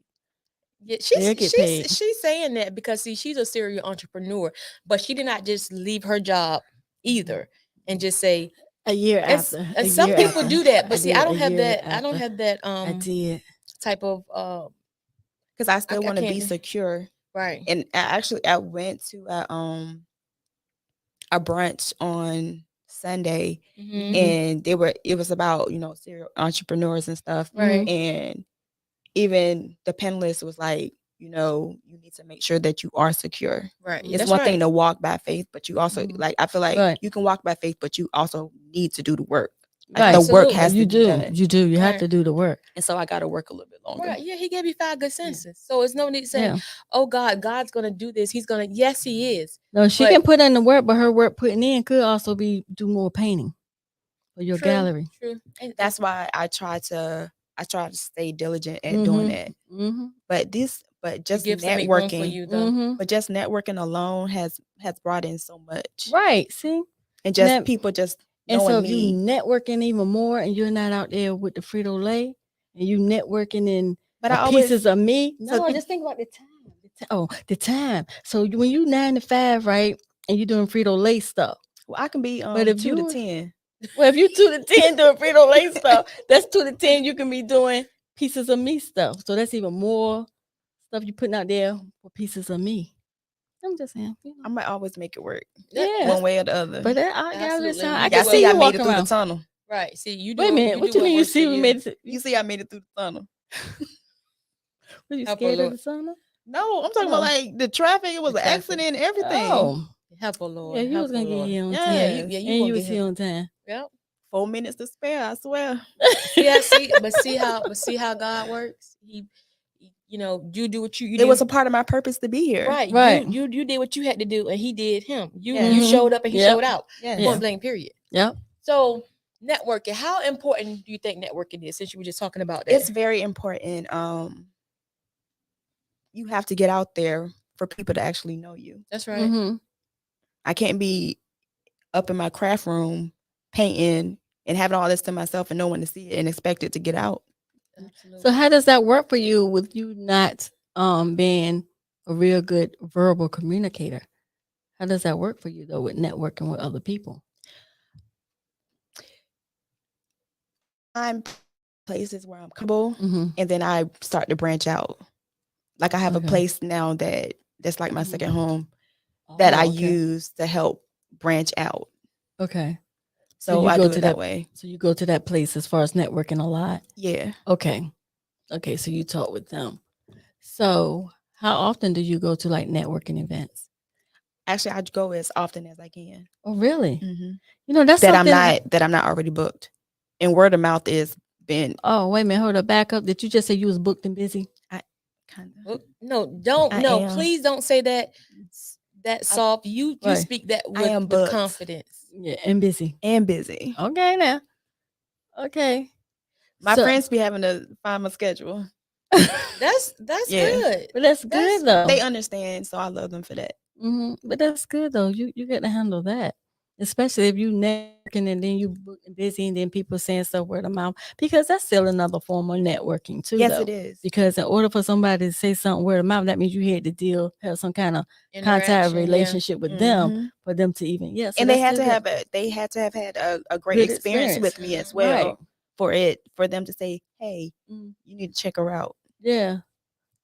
Yeah, They'll get paid. she's saying that because see, she's a serial entrepreneur, but she did not just leave her job either and just say. A year It's, after. and a some year people after. do that, but see, I did don't a have year that. I don't after. have that. I did. Type of Because I still I want to can't be do- secure. right. And I went to a brunch on Sunday, Mhm. and it was about serial entrepreneurs and stuff. Right. And even the panelist was like, you need to make sure that you are secure. Right. It's That's one right. thing to walk by faith, but you also Mhm. I feel like Right. you can walk by faith, but you also need to do the work. Like, Right. the work Absolutely. has You to be do. done. You do. You have Right. to do the work. And so I got to work a little bit longer. Right. Yeah, he gave you 5 good senses. So it's no need to say, Yeah. oh God's gonna do this. He's gonna, yes, he is. No, she But- can put in the work, but her work putting in could also be do more painting for your True, gallery. True. And That's why I try to stay diligent at doing that. Mm-hmm. But just gifts that make room for networking, you though. Mm-hmm. but just networking alone has brought in so much. Right. See? And just Net- people just And so knowing if you me. networking even more and you're not out there with the Frito Lay and you networking in But I always pieces of me. So No, peop- just think about the time. The time. So when you 9 to 5, right? And you're doing Frito Lay stuff. well, I can be But if 2 to you- 10. Well, if you 2 to 10 doing Frito Lay stuff, that's 2 to 10 you can be doing pieces of me stuff. So that's even more stuff you putting out there for pieces of me. I'm just saying. I might always make it work Yeah. one way or the other. But that art gallery Absolutely. sound, You I do can what- see I you made it walking through around. the tunnel. Right. See, you do Wait a minute. What do you mean you works for see we made it? You see, I made it through the tunnel. Were you Help a scared of little. the tunnel? No, I'm talking Oh. about like the traffic. It was The an traffic. accident and everything. Oh. Help a Lord. Yeah, you help was a gonna get Lord. here on Yeah, time. Yeah, And you you gonna was get here here. on time. Yep. 4 minutes to spare, I swear. Yeah, see how God works. you do what you It did. was a part of my purpose to be here. Right. Right. You did what you had to do, and he did him. You Yes. showed up and he Yep. showed out. Yes. Point blank. Period. Yep. So networking. How important do you think networking is? Since you were just talking about that, It's very important. You have to get out there for people to actually know you. that's right. Mm-hmm. I can't be up in my craft room painting and having all this to myself and no one to see it and expect it to get out. Absolutely. So how does that work for you with you not being a real good verbal communicator? How does that work for you though with networking with other people? I'm places where I'm comfortable, Mm-hmm. and then I start to branch out. Like I have Okay. a place now that's like my Mhm. second home that I Oh, okay. use to help branch out. Okay. So you I go do to it that way. So you go to that place as far as networking a lot. Yeah. Okay. Okay. So you talk with them. So how often do you go to like networking events? Actually, I go as often as I can. Oh, really? Mm-hmm. You know, that's That something. I'm not already booked. And word of mouth is been Oh, wait a minute. Hold up. Back up. Did you just say you was booked and busy? kind of. Well, no, don't. I No, am. please don't say that. That soft. You Right. speak that I am with booked. confidence. Yeah, and busy. And busy. Okay, now. Okay. My So- friends be having to find my schedule. That's Yeah. good. But that's That's good though. They understand, so I love them for that. But that's good though. You get to handle that, especially if you networking and then you book and busy and then people saying stuff word of mouth, because that's still another form of networking too. Yes, though. it is. Because in order for somebody to say something word of mouth, that means you had to have some kind of contact Interaction, yeah. relationship with them Mhm. for them to even so And they that's had to still have good. they had to have had a great Good experience experience. with me as Right. well for them to say, "Hey, Mm. you need to check her out." Yeah.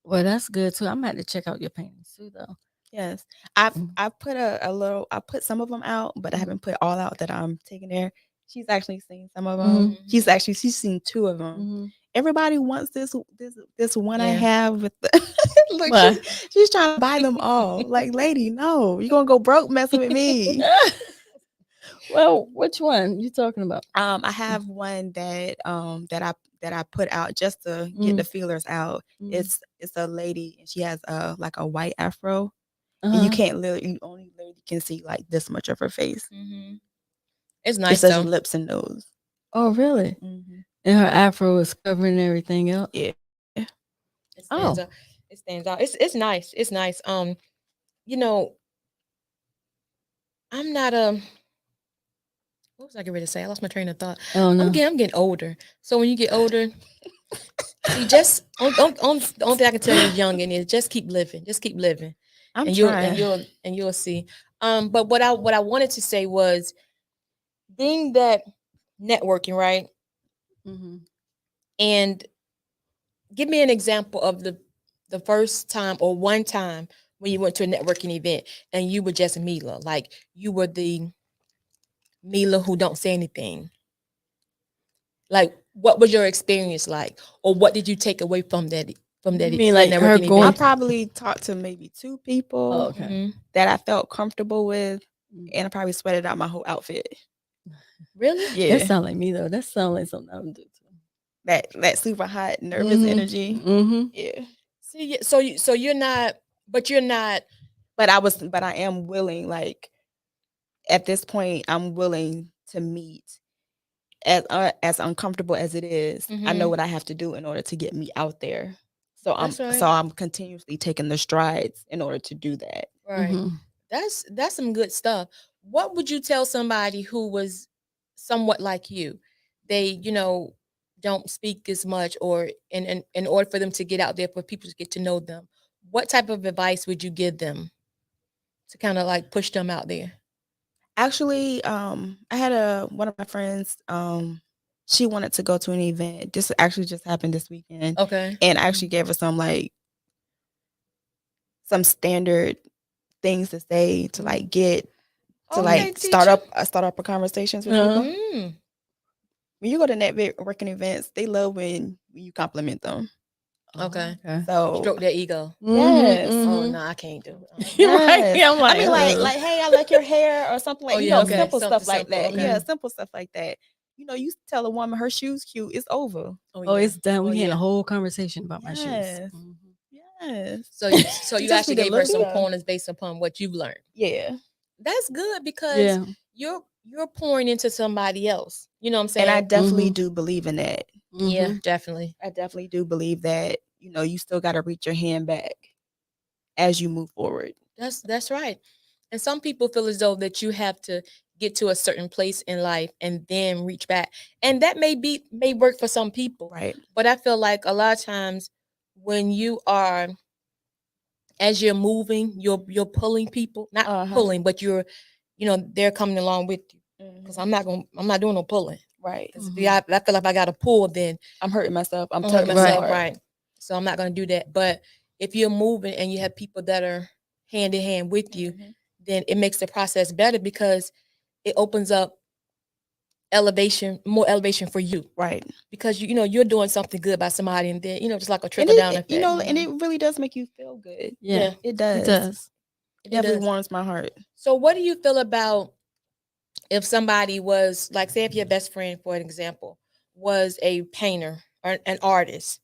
Well, that's good too. I'm gonna have to check out your paintings too, though. Yes, Mhm. I've put a little. I put some of them out, but I Mhm. haven't put all out that I'm taking there. She's actually seen some of them. Mhm. She's seen 2 of them. Mhm. Everybody wants this one I Yeah. have with the look. Why? She's trying to buy them all. Like, lady, no, you're gonna go broke messing with me. Well, which one you talking about? I have one that I put out just to get the feelers out. Mm. It's a lady and she has like a white afro. And you can't you only literally can see like this much of her face. Mm-hmm. It's It nice says though. lips and nose. Oh, really? Mm-hmm. And her afro is covering everything else. Yeah. It stands Oh. out. It stands out. It's nice. It's nice. You know, I'm not what was I getting ready to say? I lost my train of thought. Oh no. I'm getting older. So when you get older, see, just the only thing I can tell you youngin is just keep living. Just keep living. I'm and trying. you'll see. But what I wanted to say was being that networking, right? Mhm. And give me an example of the first time or one time when you went to a networking event and you were just Mila, like you were the Mila who don't say anything. Like, what was your experience like, or what did you take away from that? From that, You mean that like her networking going- I event? probably talked to maybe 2 people Oh, okay. Mhm. that I felt comfortable with, Mm. and I probably sweated out my whole outfit. Really? Yeah. That sound like me though. That sound like something I would do too. That super hot, nervous energy. Mm-hmm. Yeah. See, so you're not, but you're not. But I am willing, like at this point, I'm willing to meet as uncomfortable as it is. I know Mhm. what I have to do in order to get me out there. So That's right. I'm continuously taking the strides in order to do that. Right. Mm-hmm. That's some good stuff. What would you tell somebody who was somewhat like you? They, don't speak as much, or in order for them to get out there for people to get to know them, what type of advice would you give them to kind of like push them out there? Actually, I had one of my friends, she wanted to go to an event. This actually just happened this weekend. Okay. And I actually gave her some standard things to say to like get to Okay, like start teacher. up a conversations with Uh-huh. people. Mm, When you go to networking events, they love when you compliment them. okay. Okay. So Stroke their ego. Yes. Oh Mhm. no, I can't do it. You're right. yes. I'm like, I mean, like, ugh. hey, I like your hair or something like Oh, yeah, okay. simple Something stuff like simple, that. okay. Yeah, simple stuff like that. You tell a woman her shoes cute, it's over. Oh, it's done. Oh, We had yeah. a whole conversation about my shoes. Yes. Mhm. Yes. So you Just actually need to gave her look some it up. pointers based upon what you've learned. Yeah. That's good because Yeah. you're pouring into somebody else. You know what I'm saying? And I definitely Mhm. do believe in that. Yeah, Mhm. definitely. I definitely do believe that, you still got to reach your hand back as you move forward. That's right. And some people feel as though that you have to get to a certain place in life and then reach back. And that may work for some people. Right. But I feel like a lot of times when you are as you're moving, you're pulling people, not pulling, but they're coming along with you. Because I'm not doing no pulling. Right. Because I feel like if I got to pull, then I'm hurting myself. I'm hurting tugging myself, myself. right? So I'm not going to do that. But if you're moving and you have people that are hand in hand with you, then it makes the process better because it opens up more elevation for you. Right. Because you're doing something good by somebody, and then just like a And trickle down effect. and it really does make you feel good. Yeah. It does. It does. It definitely does. warms my heart. So what do you feel about if somebody was like, say, if your best friend, for an example, was a painter or an artist?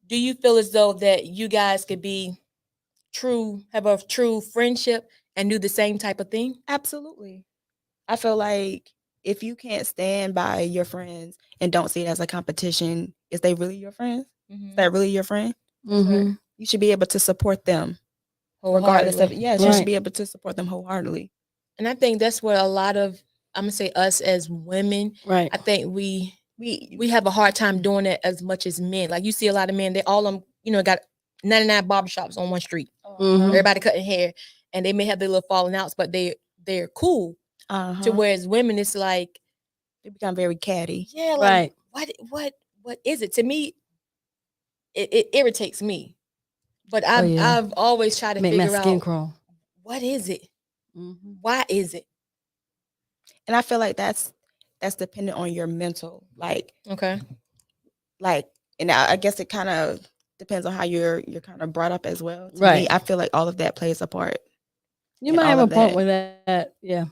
Do you feel as though that you guys could have a true friendship and do the same type of thing? Absolutely. I feel like if you can't stand by your friends and don't see it as a competition, is they really your friends? Is that really your friend? Mhm. You should be able to support them regardless of Wholeheartedly. yes, you Right. should be able to support them wholeheartedly. And I think that's where a lot of, I'm gonna say us as women, Right. I think we We have a hard time doing that as much as men. Like you see a lot of men, they all them, got 99 barbershops on one street. Mhm. Everybody cutting hair, and they may have their little falling outs, but they're cool. To whereas women, it's like they become very catty. yeah, Right. like what is it? To me, it irritates me. But Oh, yeah. I've always tried to Make my figure skin out crawl. what is it? Mhm. Why is it? And I feel like that's dependent on your mental, Okay. and I guess it kind of depends on how you're kind of brought up as well. To me, Right. I feel like all of that plays a part. You and might have all a of point that. with that. Yeah.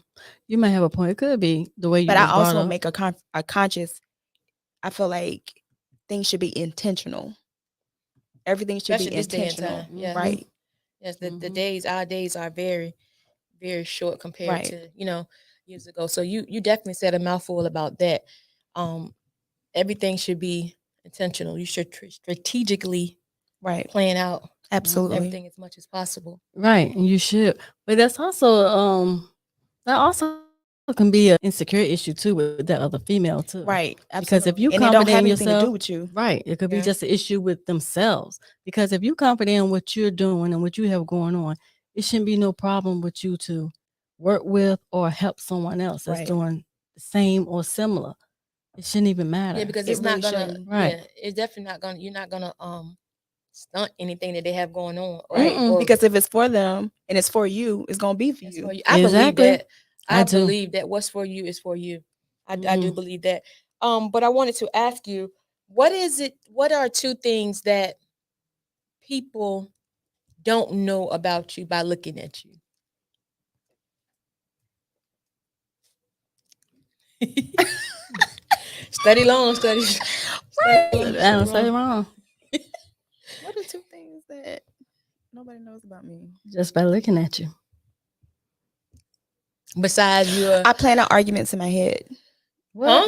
You might have a point. It could be the way you But I was brought also up. make a conscious. I feel like things should be intentional. Everything should Especially be this day and intentional, time. Yeah. right? Yes, the Mhm. our days are very, very short compared Right. to, years ago. So you definitely said a mouthful about that. Um, everything should be intentional. You should strategically Right. plan out Absolutely. everything as much as possible. Right. And you should. But that's also that also can be an insecure issue too with that other female too. Right. Because if Absolutely. you And it don't confident have in anything to do yourself, with you. right, it could be Yeah. just an issue with themselves. Because if you confident in what you're doing and what you have going on, it shouldn't be no problem with you to work with or help someone else that's Right. doing the same or similar. It shouldn't even matter. Yeah, because It it's not really gonna. shouldn't. Right. Yeah, it's definitely not gonna. You're not gonna stunt anything that they have going on. Right. Mm-mm. Or Because if it's for them and it's for you, it's gonna be for it's you. for you. I believe Exactly. that. I I do. believe that what's for you is for you. I do Mhm. believe that. But I wanted to ask you, what is it? What are two things that people don't know about you by looking at you? Study long, study. Right. Study long, I study don't say long. wrong. What are two things that nobody knows about me? Just by looking at you. Besides your, I plan out arguments in my head. huh?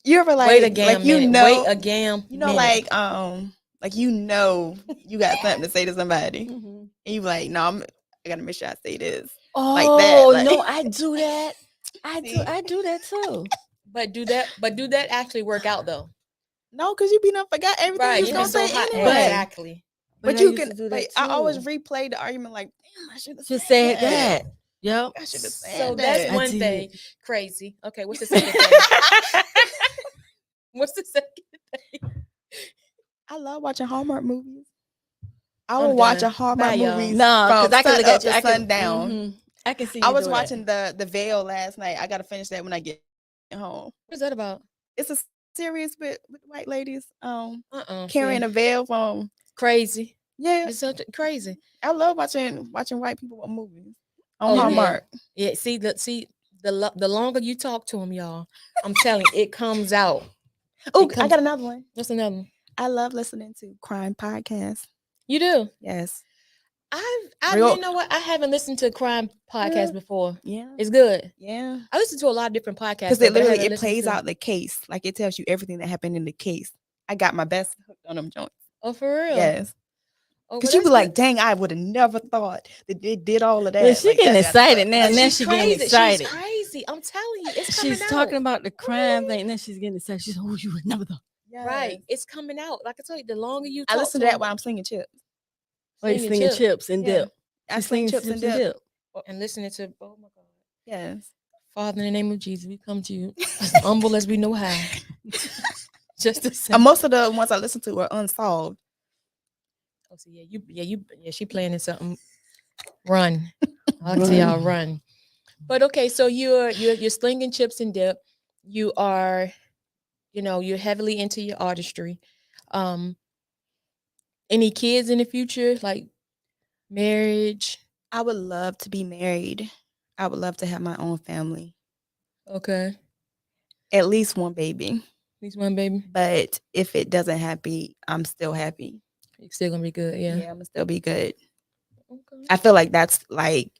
You ever Wait a like damn you minute. know Wait a damn you know minute. like you got something to say to somebody Mhm. and you like no I gotta make sure I say this Oh like that like no, I do that. See? I do that too. But do that actually work out though? no because you be done forgot everything Right. you was You be gonna so say hot. anyway Exactly. but I you used can to do but that I always too. replay the argument like damn I should have Just said said that. Yep. I should have So said that's that I one did. thing. Crazy. Okay, what's the second thing? What's the second thing? I love watching Hallmark movies. I I'm will watch done. a Hallmark Bye, y'all. movies No, from because I can sun look up at you. to I can sundown. I can see I you was do watching that. the Veil last night. I gotta finish that when I get home. What's that about? It's a series with white ladies See, carrying a veil from crazy. yeah. It's such crazy. I love watching white people with movies on Oh yeah. Hallmark. Yeah. See the longer you talk to them, y'all, I'm telling you, it comes out. Oh, I comes- got another one. What's another one? I love listening to crime podcasts. You do. Yes. You know what? I haven't listened to a crime podcast before. Yeah. It's good. Yeah. I listen to a lot of different podcasts Because though, it but I literally haven't it listened plays to- out the case. Like it tells you everything that happened in the case. I got my best hooked on them joints. Oh, for real? Yes. Oh, Because well, you be that's like, good. dang, I would have never thought that they did all of that. Yeah, she Like, getting that got excited stuff. now. And Now she's she getting crazy. excited. She's crazy. I'm telling you, it's coming She's out. talking about the crime thing, and then she's getting excited. She's, oh, you would never thought. Right. Yes. It's coming out. Like I told you, the longer you I talk listen to to that them, while I'm slinging chips. Wait, Slinging slinging chips. chips and Yeah. dip. I She's sling slinging chips and dip. and listening to, oh my God. Yes. Father, in the name of Jesus, we come to you as humble as we know how. Just to say. And most of the ones I listen to are unsolved. Oh, so she planning something. Run. I'll tell y'all run. But okay, so you're slinging chips and dip. You are, you're heavily into your artistry. Any kids in the future, like marriage? I would love to be married. I would love to have my own family. Okay. At least one baby. At least one baby. But if it doesn't happen, I'm still happy. It's still gonna be good, yeah. I'm gonna still be good. Okay. I feel like that's like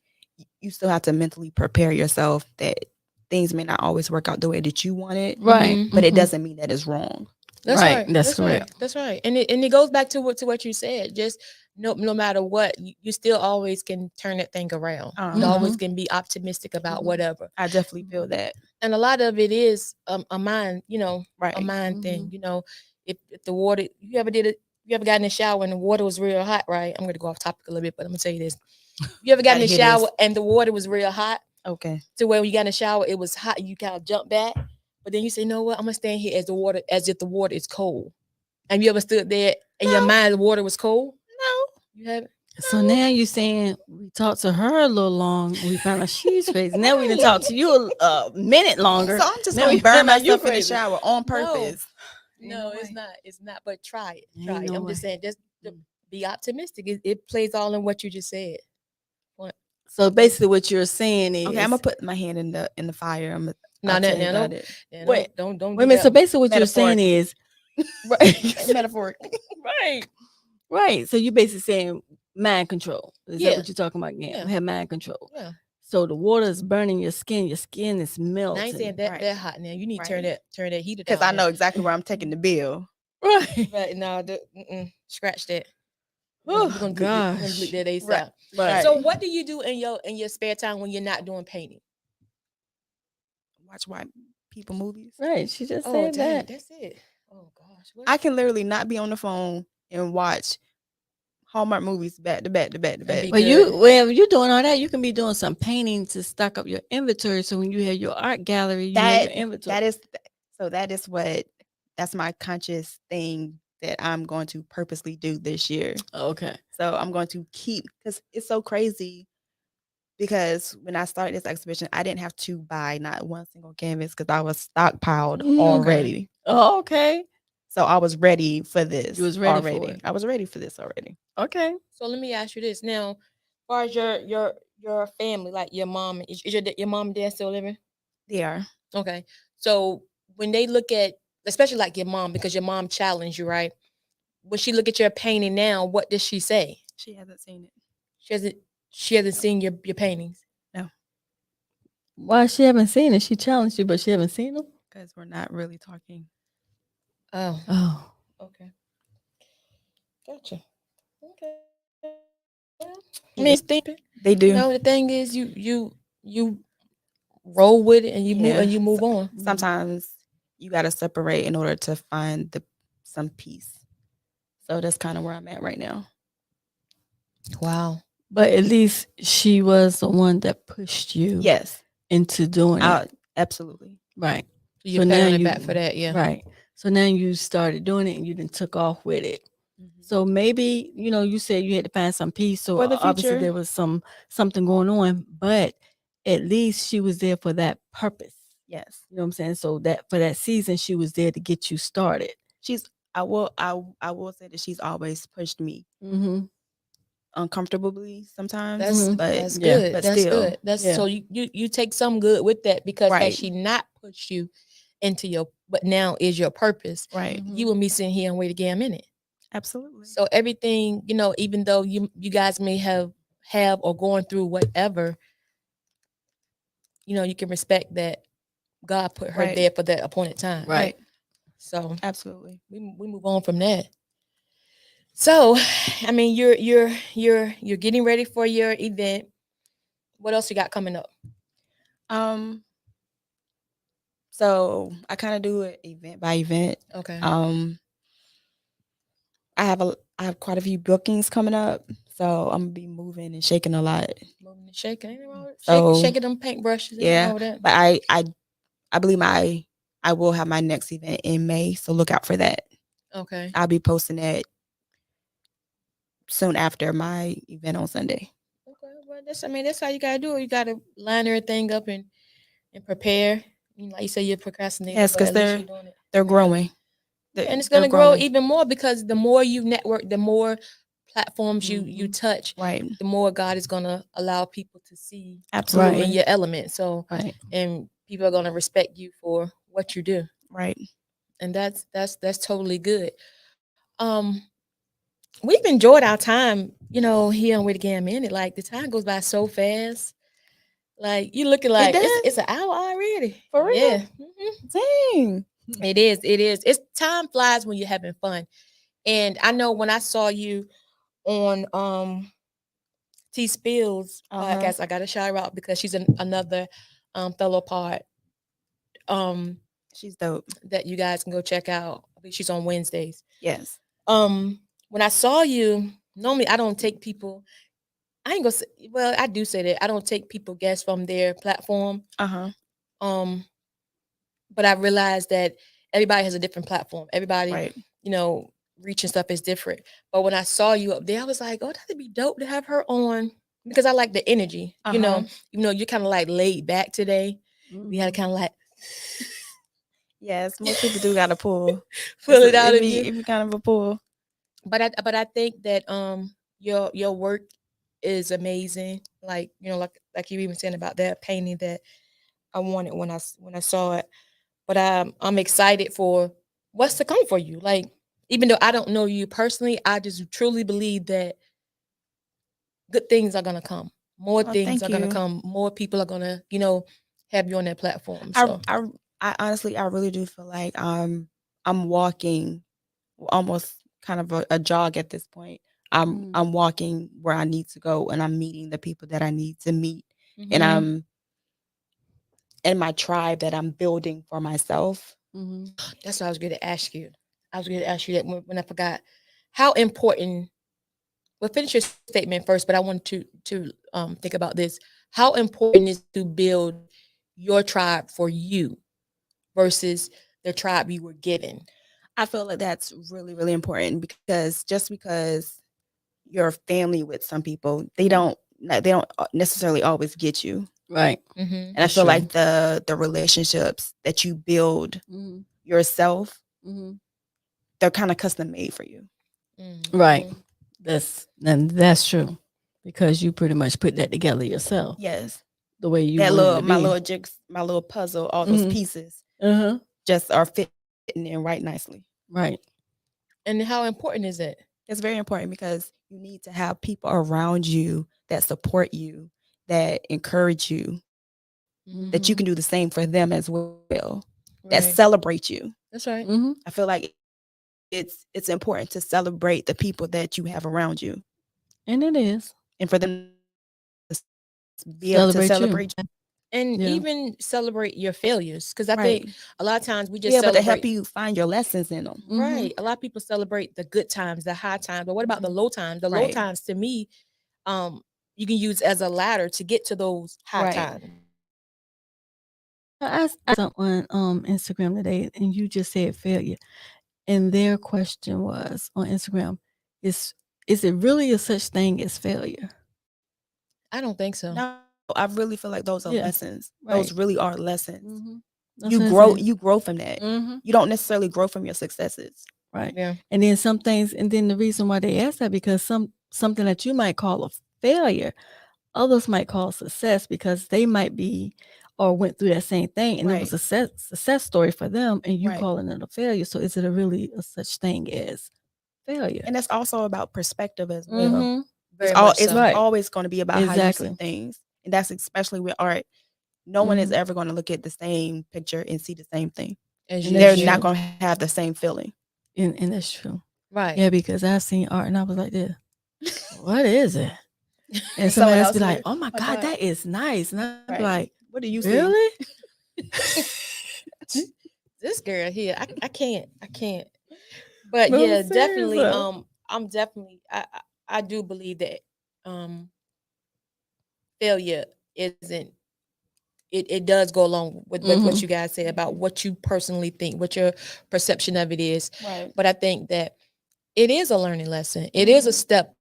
you still have to mentally prepare yourself that things may not always work out the way that you want it. Right. Mhm. But it doesn't mean that it's wrong. That's Right, right. that's right. correct. That's right. And it goes back to what you said. Just no matter what, you still always can turn that thing around. You always can be optimistic about whatever. I definitely feel that. And a lot of it is a mind, Right. a mind thing. If the water, you ever got in the shower and the water was real hot, right? I'm gonna go off topic a little bit, but I'm gonna tell you this. You ever got in the Gotta hear shower this. and the water was real hot? Okay. To where when you got in the shower, it was hot, you kind of jump back. But then you say, you know what? I'm gonna stand here as if the water is cold. Have you ever stood there in your mind the water was cold? No. You haven't? So now you're saying we talked to her a little long. We found out she's crazy. Now we done talked to you a minute longer. So I'm just Now gonna we burn found out you myself in the crazy. shower on purpose. No, it's way. not. It's not. But try it. Ain't Try it. no I'm just way. saying, just be optimistic. It plays all in what you just said. So basically, what you're saying is, Okay, I'm gonna put my hand in the fire. No, I'll no, tell you no, about no. it. Wait. Don't wait a minute. So basically, what you're saying is, right, Metaphorically. right, right. So you basically saying mind control. Is Yeah. that what you're talking about? Yeah, Yeah. we have mind control. Yeah. So the water is burning your skin. Your skin is melting. I ain't saying that Right. that hot now. You need to turn Right. that heater down. Because I know exactly where I'm taking the bill. Right. But no, scratch that. Oh, We're gonna gosh. delete that ASAP. Right. Right. So what do you do in your spare time when you're not doing painting? Watch white people movies. Right. She just Oh, said dang, that. that's it. Oh gosh. What? I can literally not be on the phone and watch Hallmark movies back to back to back to That'd back. be But good. you're doing all that, you can be doing some painting to stock up your inventory. So when you have your art gallery, you have your inventory. That's my conscious thing that I'm going to purposely do this year. Okay. So I'm going to keep, because it's so crazy. Because when I started this exhibition, I didn't have to buy not one single canvas because I was stockpiled already. Oh, okay. So I was ready for this. You was ready for already. it. I was ready for this already. Okay. So let me ask you this now. As far as your family, like your mom, is your mom and dad still living? They are. Okay. So when they look at, especially like your mom, because your mom challenged you, right? When she look at your painting now, what does she say? She hasn't seen it. She hasn't seen your paintings. No. Why she haven't seen it? She challenged you, but she haven't seen them? Because we're not really talking. Oh. Oh. Okay. Gotcha. Okay. I mean, They do. the thing is you roll with it and you move on. Sometimes you got to separate in order to find some peace. So that's kind of where I'm at right now. Wow. But at least she was the one that pushed you Yes. into doing it. Absolutely. Right. So you're patting it back for that, yeah. Right. So now you started doing it and you then took off with it. Mm-hmm. So maybe, you said you had to find some peace. So For the obviously future. there was something going on, but at least she was there for that purpose. Yes. You know what I'm saying? So that for that season, she was there to get you started. I will say that she's always pushed me uncomfortably sometimes. That's good. But That's still, good. That's so you take some good with that because had she not pushed you into but now is your purpose. Right. You and me sitting here and wait again a minute. Absolutely. So everything, even though you guys may have or going through whatever, you can respect that God put her Right. there for that appointed time. Right. So Absolutely. we move on from that. So, I mean, you're getting ready for your event. What else you got coming up? Um, so I kind of do it event by event. Okay. I have quite a few bookings coming up, so I'm gonna be moving and shaking a lot. Moving and shaking. Ain't wrong with So, shaking them paintbrushes. Ain't Yeah, wrong with that. but I believe I will have my next event in May, so look out for that. Okay. I'll be posting that soon after my event on Sunday. Okay. Well, that's how you gotta do it. You gotta line everything up and prepare. Like you say, you're procrastinating. Yes, but because at least you're doing it. they're growing. And it's They're gonna grow growing. even more because the more you network, the more platforms you touch, Right. the more God is gonna allow people to see you Absolutely. in your element. So Right. and people are gonna respect you for what you do. Right. And that's totally good. We've enjoyed our time, here on With Again Minute. Like the time goes by so fast. Like you looking like does? it's an hour already. For real? Yeah. Dang. It is. It's time flies when you're having fun. And I know when I saw you on T Spills podcast, I got a shout out because she's another fellow pod She's dope. that you guys can go check out. I think she's on Wednesdays. Yes. When I saw you, normally I don't take people. I ain't gonna say. Well, I do say that I don't take people guests from their platform. Um, but I realized that everybody has a different platform. Everybody, Right. Reach and stuff is different. But when I saw you up there, I was like, oh, that'd be dope to have her on because I like the energy. Even though you're kind of like laid back today, we had to kind of like Yes, most people do got to pull. pull it out of It you. be kind of a pull. But I think that your work is amazing. Like like you even saying about that painting that I wanted when I saw it. But I'm excited for what's to come for you. Like even though I don't know you personally, I just truly believe that good things are gonna come. More things are gonna come. More people are gonna have you on that platform. So I honestly, I really do feel like I'm walking almost kind of a jog at this point. I'm walking where I need to go, and I'm meeting the people that I need to meet, and I'm in my tribe that I'm building for myself. That's what I was going to ask you. I was going to ask you that when I forgot. How important? Well, finish your statement first, but I want to think about this. How important is to build your tribe for you versus the tribe you were given? I feel like that's really, really important because just because you're family with some people, they don't necessarily always get you. Right. And I feel like the relationships that you build yourself, they're kind of custom made for you. Right. That's true because you pretty much put that together yourself. Yes. The way you my little puzzle, all those pieces just are fitting in right nicely. Right. And how important is it? It's very important because you need to have people around you that support you, that encourage you, that you can do the same for them as well, that celebrate you. That's right. I feel like it's important to celebrate the people that you have around you. And it is. And for them to be able to celebrate you. And even celebrate your failures. Because I think a lot of times we just be able celebrate. to help you find your lessons in them. Right. A lot of people celebrate the good times, the high times. But what about the low times? The low times to me, you can use as a ladder to get to those high times. I asked someone on Instagram today, and you just said failure. And their question was on Instagram, is it really a such thing as failure? I don't think so. No, I really feel like those are lessons. Right. Those really are lessons. You grow from that. You don't necessarily grow from your successes. Right. Yeah. And then some things, and then the reason why they ask that because something that you might call a failure, others might call success because they might be or went through that same thing and it was a success story for them and you calling it a failure. So is it really a such thing as failure. And it's also about perspective as well. Mhm. Very It's, much it's so. Right. always going to be about how you Exactly. see things. And that's especially with art. No one is Mhm. ever going to look at the same picture and see the same thing. As And you They're that's should. not true. going to have the same feeling. And that's true. Right. Yeah, because I've seen art and I was like this. What is it? And someone somebody else else be like, would, "Oh my "Oh, God, God." that is nice." And I'd be Right. like, What do you see? "Really?" This girl here, I can't. But No, yeah, serious definitely. though. I'm definitely. I do believe that failure isn't. It does go along with what Mhm. you guys say about what you personally think, what your perception of it is. Right. But I think that it is a learning lesson. It is a step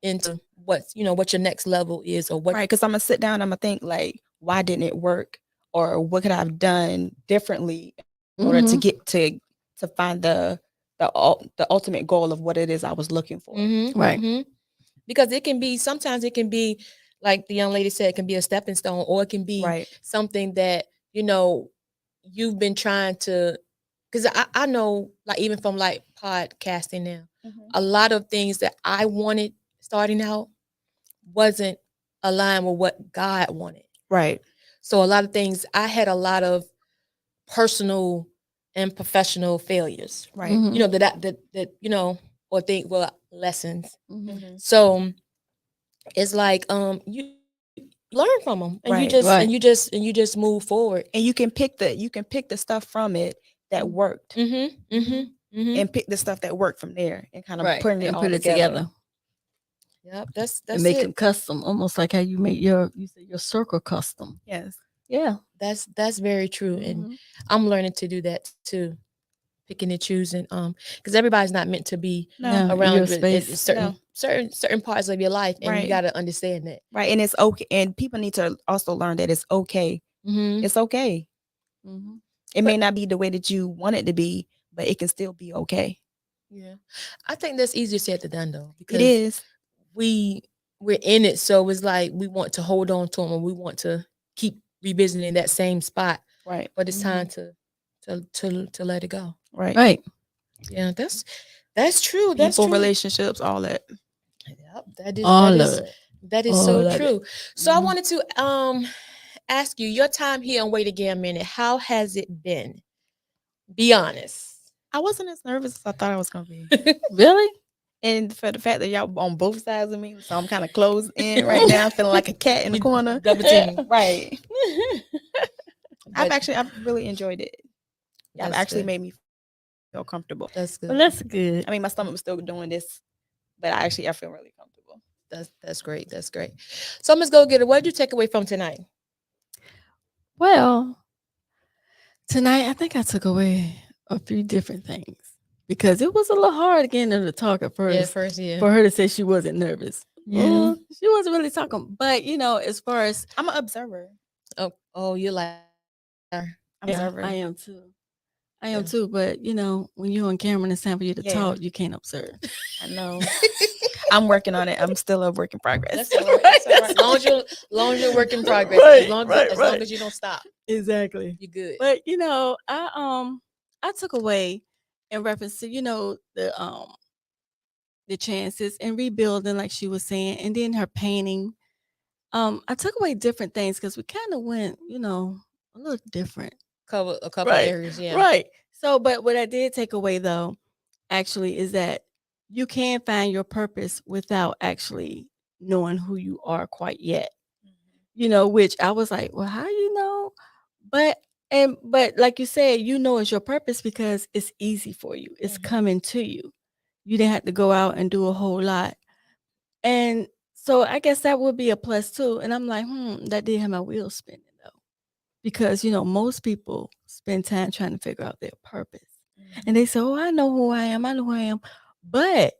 into what your next level is, or what. Right. Because I'm going to sit down, I'm going to think, like, why didn't it work? Or what could I have done differently in order to Mhm. get to find the ultimate goal of what it is I was looking for. Right. Because sometimes it can be like the young lady said, it can be a stepping stone, or it can be Right. something that you've been trying to. Because I know, like, even from like podcasting now, a lot of things that I wanted starting out wasn't aligned with what God wanted. Right. So a lot of things, I had a lot of personal and professional failures. Right. Mhm. That or think, well, lessons. Mhm. So it's like you learn from them, and Right. you just move forward. And you can pick the stuff from it that worked and pick the stuff that worked from there and kind of Right. putting it And all put it together. together Yep, that's and make them it. custom, almost like how you make your circle custom. Yes. Yeah. That's very true, and Mhm. I'm learning to do that too, picking and choosing. Because everybody's not meant to be No. Yeah, in around your you at space. certain parts of your life, and you Right. got to understand that. Right. And it's okay. And people need to also learn that it's okay. Mm-hmm. It's okay. Mhm. It may not be the way that you want it to be, but it can still be okay. Yeah, I think that's easier said than done, though, It because is. we're in it, so it's like we want to hold on to them, and we want to keep revisiting that same spot, Right. but it's time to let it go. Right. Right. Yeah, that's true. That's People, true. relationships, all that. Yep, that is All of it. that is All so of it. true. So I Mhm. wanted to ask you, your time here on Wait Again a Minute, how has it been? Be honest. I wasn't as nervous as I thought I was gonna be. Really? And for the fact that y'all on both sides of me, so I'm kind of closed in right now, feeling like a cat in the corner. Double team. Right. But I've really enjoyed it. Y'all that's actually good. made me feel comfortable. That's Well, good. that's good. I mean, my stomach was still doing this, but I feel really comfortable. That's great. That's great. So Ms. Go Getter, what did you take away from tonight? Well, tonight I think I took away a few different things because it was a little hard getting her to talk at first. Yeah, first, yeah. For her to say she wasn't nervous. Yeah. She wasn't really talking. But as far as I'm an observer. Oh, you're like Observer. I am too. I Yeah. am too. But when you're on camera and it's time for you to Yeah. talk, you can't observe. I know. I'm working on it. I'm still a work in progress. That's all right. That's all right. Long as you're work in progress. Right, as long right. as you don't stop, Exactly. you're good. But I took away in reference to the chances and rebuilding, like she was saying, and then her painting. I took away different things because we kind of went, a little different. Cover a couple Right. areas, yeah. Right. So, but what I did take away though, actually, is that you can find your purpose without actually knowing who you are quite yet. Which I was like, well, how you know? But like you said, it's your purpose because it's easy for you. It's coming to you. You didn't have to go out and do a whole lot. And so I guess that would be a plus too. And I'm like, that did have my wheels spinning though. Because most people spend time trying to figure out their purpose. And they say, oh, I know who I am. I know who I am. But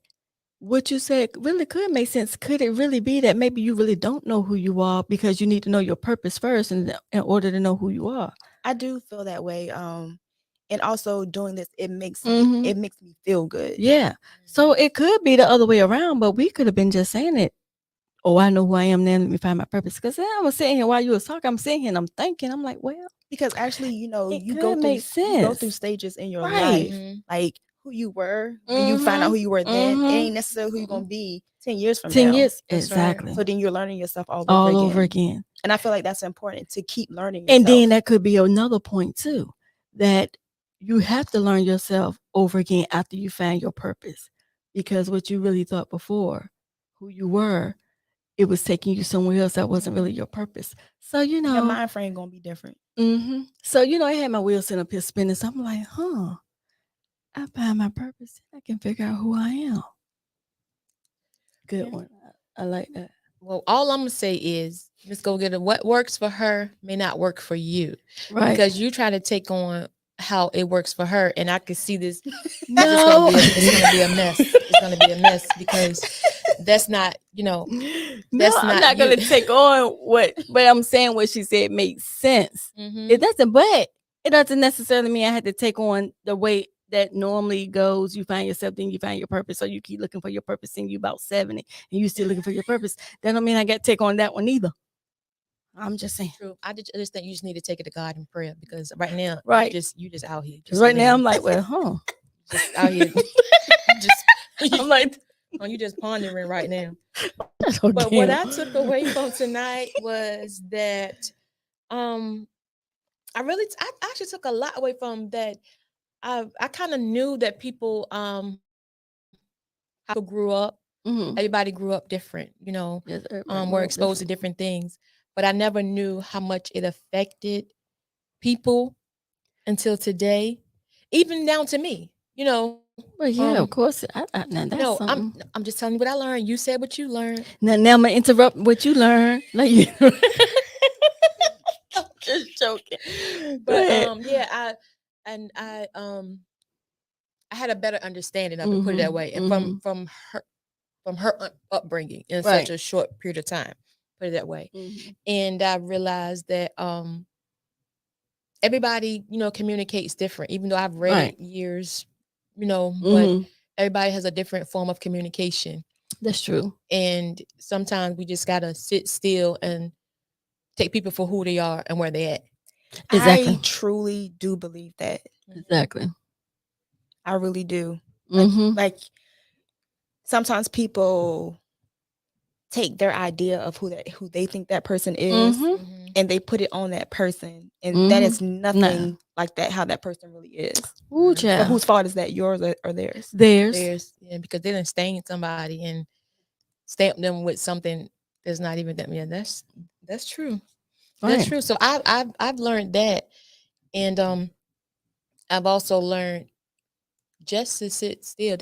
what you said really could make sense. Could it really be that maybe you really don't know who you are because you need to know your purpose first in order to know who you are? I do feel that way. And also doing this, it makes Mhm. it makes me feel good. Yeah. So it could be the other way around, but we could have been just saying it. Oh, I know who I am now. Let me find my purpose. Because I was sitting here while you was talking. I'm sitting here and I'm thinking. I'm like, well, Because actually, it you could go make through sense. stages in your Right. life, like who you were when you find out who you were then. It ain't necessarily who you're gonna be 10 years from 10 now. years. That's right. Exactly. So then you're learning yourself all Over again. And I feel like that's important to keep learning yourself. And then that could be another point too, that you have to learn yourself over again after you find your purpose, because what you really thought before, who you were, it was taking you somewhere else that wasn't really your purpose. So, you know, your mind frame gonna be different. So, you know, I had my wheels sitting up here spinning. So I'm like, I find my purpose. I can figure out who I am. Good one. I like that. Well, all I'm gonna say is, Miss Go Getter, what works for her may not work for you, Right. because you try to take on how it works for her, and I can see this. No. It's gonna be a mess. It's gonna be a mess because that's not, you know. No, I'm not gonna take on but I'm saying what she said makes sense. Mhm. It doesn't, but it doesn't necessarily mean I had to take on the way that normally goes. You find yourself, then you find your purpose. So you keep looking for your purpose, and you about 70, and you still looking for your purpose. That don't mean I got to take on that one either. I'm just saying. True. I just think you just need to take it to God in prayer, because right now, Right. you just out here. Because right now I'm like, well, just out here. I'm like, you just pondering right now. Okay. But what I took away from tonight was that I actually took a lot away from that. I kind of knew that people how people grew up. Everybody grew up different, you know. Yes, were exposed to different things, but I never knew how much it affected people until today, even down to me, you know. Well, yeah, of course. Now that's No, something. I'm just telling you what I learned. You said what you learned. Now I'm gonna interrupt what you learned. Like you. I'm just joking. But yeah, I had a better understanding of it, put it that way, and from her upbringing in such a short period of time, put it that way. And I realized that everybody, you know, communicates different, even though I've read it years, you know, but everybody has a different form of communication. That's true. And sometimes we just gotta sit still and take people for who they are and where they're at. Exactly. I truly do believe that. Exactly. I really do. Like sometimes people take their idea of who they think that person is, and they put it on that person, and that is nothing like that. How that person really is. Ooh, so whose fault is that? Yours or theirs? Theirs. Yeah, because they didn't stain somebody and stamp them with something that's not even that. Yeah, that's true. That's true. So I've learned that, and I've also learned just to sit still.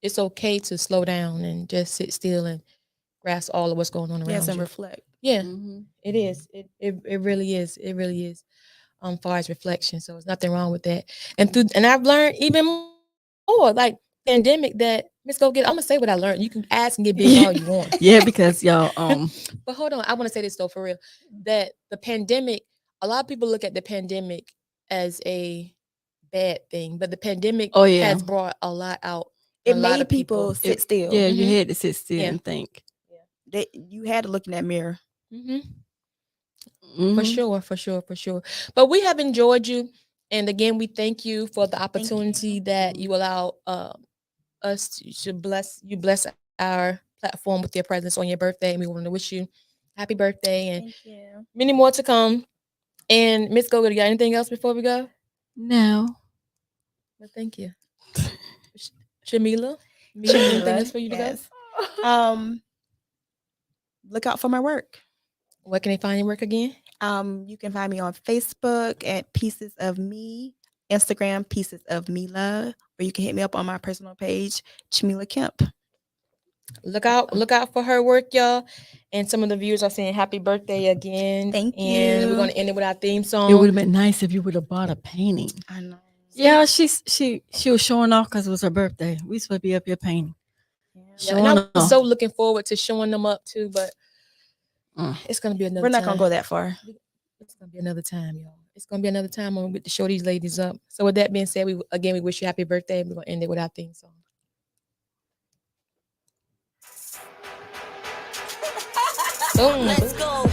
It's okay to slow down and just sit still and grasp all of what's going on around you. Yes, and reflect. Yeah, it is. It really is. It really is. Far as reflection, so there's nothing wrong with that. And I've learned even more, like pandemic, that Miss Go Get. I'm gonna say what I learned. You can ask and get big all you want. Yeah, because y'all. But hold on, I want to say this though, for real. That the pandemic, a lot of people look at the pandemic as a bad thing, but the pandemic has brought a lot out. It made people sit still. Yeah, you had to sit still and think. You had to look in that mirror. For sure. But we have enjoyed you, and again, we thank you for the opportunity that you allow us to bless our platform with your presence on your birthday, and we want to wish you happy birthday and thank you. Many more to come. And Miss Go, you got anything else before we go? No. Well, thank you. Chamela, anything else for you to go? Look out for my work. Where can they find your work again? You can find me on Facebook at Pieces of Me, Instagram Pieces of Me Love, or you can hit me up on my personal page, Chamela Kemp. Look out for her work, y'all. And some of the viewers are saying happy birthday again. Thank you. And we're gonna end it with our theme song. It would have been nice if you would have bought a painting. I know. Yeah, she was showing off because it was her birthday. We supposed to be up here painting. Yeah, and I'm so looking forward to showing them up too, but it's gonna be another. We're not gonna go that far. It's gonna be another time, y'all. It's gonna be another time when we get to show these ladies up. So with that being said, we wish you happy birthday. We're gonna end it with our theme song. Boom. Let's go.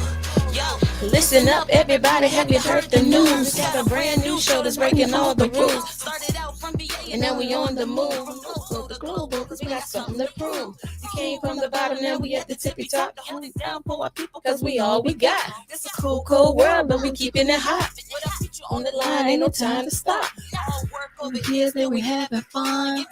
Yo, listen up, everybody. Have you heard the news? Got a brand new show that's breaking all the rules. Started out from VA And now we on the move from local to global, cause we got something to prove. We came from the bottom, now we at the tippy top. Hold it down for our people, cause we all we got. It's a cool, cold world, but we keeping it hot. On the line, ain't no time to stop. Over here, then we having fun.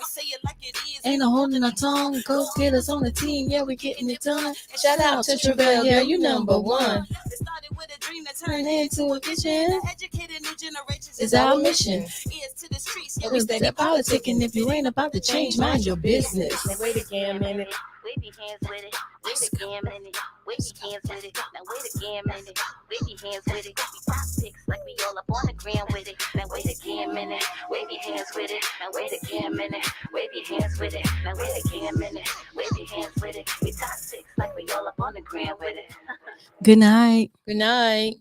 Ain't no holding our tongue. Go get us on the team, yeah, we getting it done. Shout out to Travell, yeah, you number one. It started with a dream that Turn turned into a vision. educated new generations Is our mission. Ears to the streets, And we steady politicking. If you ain't about to change, mind your business. Now wait again, minute. Wave your hands with it. Wait again, minute. Wave your hands with it. Now wait again, minute. Wave your hands with it. We pop pics like we all up on the gram with it. Now wait again, minute. Wave your hands with it. Now wait again, minute. Wave your hands with it. Now wait again, minute. Wave your hands with it. We top pics like we all up on the gram with it. Good night. Good night.